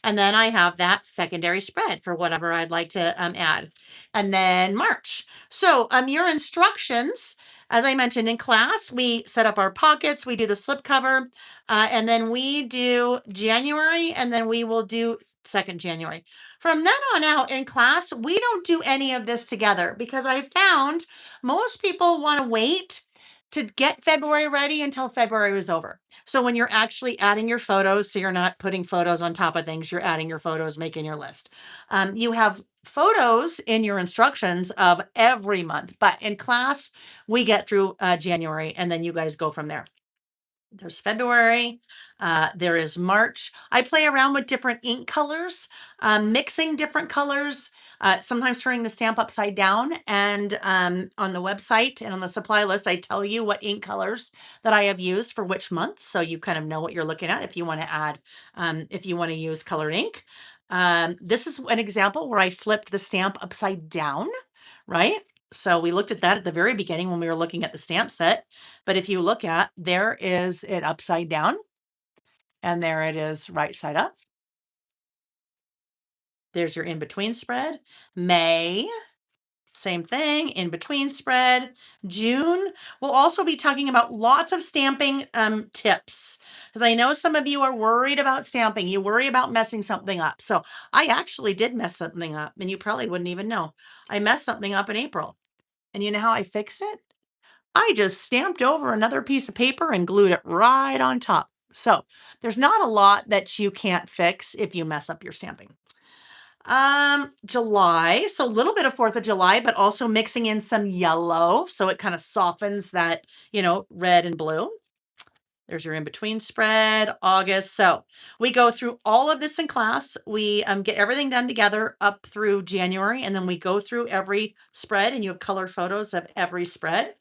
And then I have that secondary spread for whatever I'd like to add. And then March. So your instructions, as I mentioned in class, we set up our pockets, we do the slipcover, and then we do January, and then we will do 2nd January. From then on out in class, we don't do any of this together, because I found most people want to wait to get February ready until February was over. So when you're actually adding your photos, so you're not putting photos on top of things, you're adding your photos, making your list. You have photos in your instructions of every month, but in class, we get through January, and then you guys go from there. There's February. There is March. I play around with different ink colors, mixing different colors, sometimes turning the stamp upside down. And on the website and on the supply list, I tell you what ink colors that I have used for which month. So you kind of know what you're looking at if you want to add, if you want to use colored ink. This is an example where I flipped the stamp upside down, right? So we looked at that at the very beginning when we were looking at the stamp set. But if you look at, there is it upside down, and there it is right side up. There's your in-between spread. May, Same thing, in between spread. June, we'll also be talking about lots of stamping tips because I know some of you are worried about stamping. You worry about messing something up. So I actually did mess something up, and you probably wouldn't even know. I messed something up in April. And you know how I fixed it? I just stamped over another piece of paper and glued it right on top. So there's not a lot that you can't fix if you mess up your stamping. July, so a little bit of 4th of July, but also mixing in some yellow, so it kind of softens that, red and blue. There's your in between spread, August. So we go through all of this in class. We get everything done together up through January, and then we go through every spread, and you have colored photos of every spread.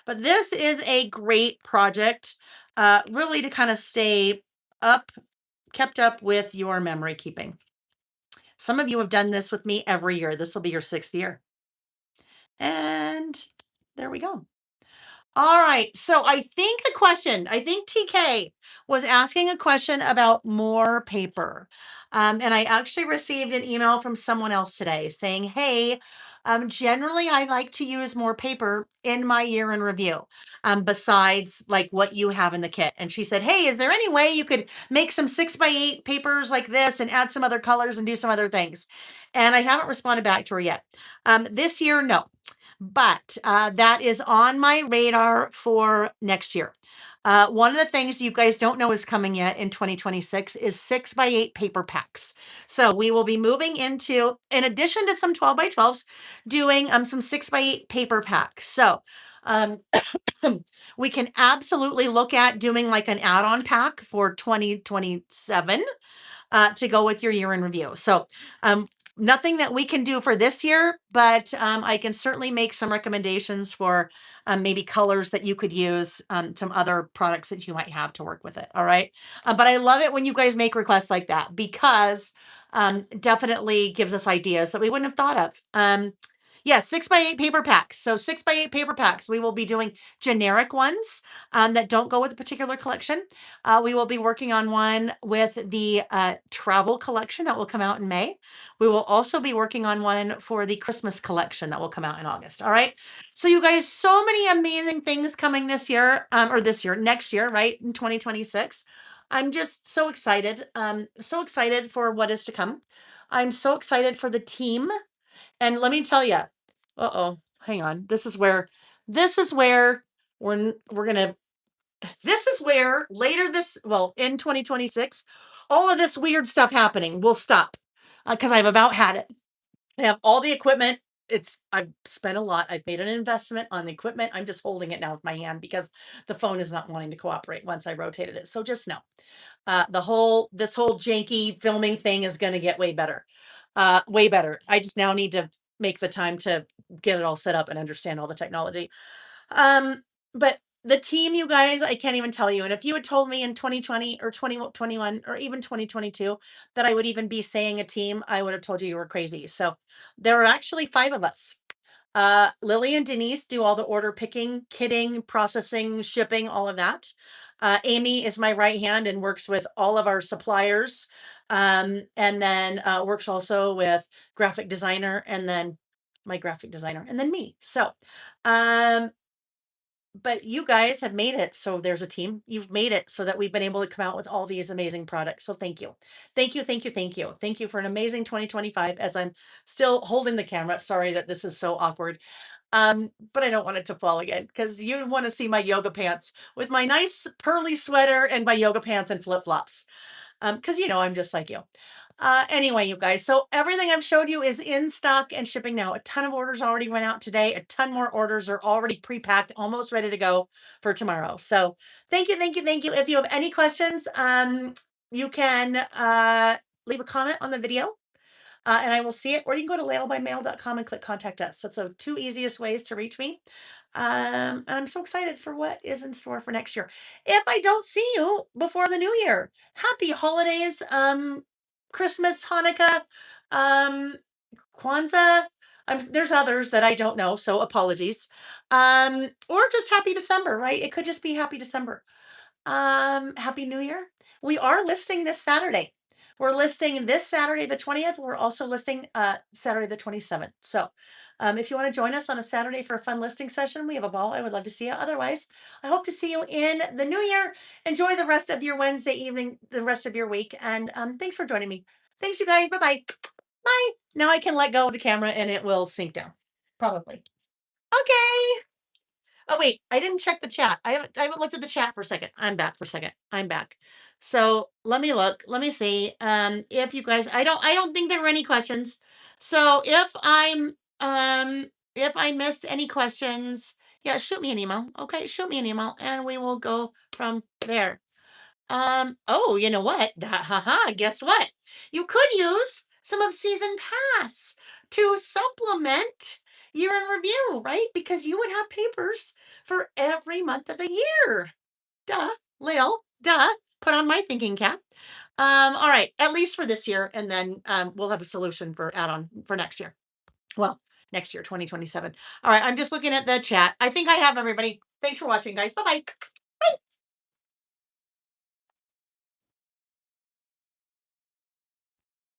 But this is a great project, really to kind of stay up, kept up with your memory keeping. Some of you have done this with me every year. This will be your 6th year. And there we go. All right. So I think TK was asking a question about more paper. And I actually received an email from someone else today saying, hey, generally I like to use more paper in my year in review, besides like what you have in the kit. And she said, hey, is there any way you could make some 6x8 papers like this and add some other colors and do some other things? And I haven't responded back to her yet. This year, no. But that is on my radar for next year. One of the things you guys don't know is coming yet in 2026 is 6x8 paper packs. So we will be moving into, in addition to some 12x12s, doing some 6x8 paper packs. So um, we can absolutely look at doing like an add-on pack for 2027 to go with your year in review. So, nothing that we can do for this year, but I can certainly make some recommendations for maybe colors that you could use, some other products that you might have to work with it. All right. But I love it when you guys make requests like that because definitely gives us ideas that we wouldn't have thought of. Yeah, 6x8 paper packs. So 6x8 paper packs. We will be doing generic ones that don't go with a particular collection. We will be working on one with the travel collection that will come out in May. We will also be working on one for the Christmas collection that will come out in August. All right. So, you guys, so many amazing things coming this year, next year, right? In 2026. I'm just so excited. So excited for what is to come. I'm so excited for the team. And let me tell you, hang on. This is where we're gonna this is where later in 2026, all of this weird stuff happening will stop because I've about had it. I have all the equipment. I've spent a lot. I've made an investment on the equipment. I'm just holding it now with my hand because the phone is not wanting to cooperate once I rotated it. So just know, this whole janky filming thing is going to get way better, way better. I just now need to make the time to get it all set up and understand all the technology. But the team, you guys, I can't even tell you. And if you had told me in 2020 or 2021 or even 2022 that I would even be saying a team, I would have told you were crazy. So there are actually 5 of us. Lily and Denise do all the order picking, kitting, processing, shipping, all of that. Amy is my right hand and works with all of our suppliers. And then works also with graphic designer and then my graphic designer and then me. So, um, but you guys have made it so there's a team. You've made it so that we've been able to come out with all these amazing products. So thank you. Thank you, thank you, thank you. Thank you for an amazing 2025 as I'm still holding the camera. Sorry that this is so awkward. But I don't want it to fall again because you want to see my yoga pants with my nice pearly sweater and my yoga pants and flip-flops. Because I'm just like you. Anyway, you guys, so everything I've showed you is in stock and shipping now. A ton of orders already went out today. A ton more orders are already pre-packed, almost ready to go for tomorrow. So thank you, thank you, thank you. If you have any questions, you can leave a comment on the video. And I will see it, or you can go to laylebymail.com and click contact us. That's the 2 easiest ways to reach me. And I'm so excited for what is in store for next year. If I don't see you before the new year, happy holidays, Christmas, Hanukkah, um, Kwanzaa. There's others that I don't know, so apologies. Or just happy December, right? It could just be happy December. Happy New Year. We are listing this Saturday. We're listing this Saturday, the 20th. We're also listing Saturday, the 27th. So if you want to join us on a Saturday for a fun listing session, we have a ball. I would love to see you. Otherwise, I hope to see you in the new year. Enjoy the rest of your Wednesday evening, the rest of your week. And thanks for joining me. Thanks, you guys. Bye bye. Bye. Now I can let go of the camera and it will sink down. Probably. Okay. Oh wait, I didn't check the chat. I haven't looked at the chat for a second. I'm back for a second. I'm back. So let me look. Let me see. If you guys I don't think there were any questions. So if I missed any questions, yeah, shoot me an email. Okay, shoot me an email and we will go from there. Oh, you know what? Haha, guess what? You could use some of season pass to supplement year in review, right? Because you would have papers for every month of the year. Duh, Lil, duh. Put on my thinking cap. All right, at least for this year, and then we'll have a solution for add-on for next year. Well, next year, 2027. All right, I'm just looking at the chat. I think I have everybody. Thanks for watching, guys. Bye bye.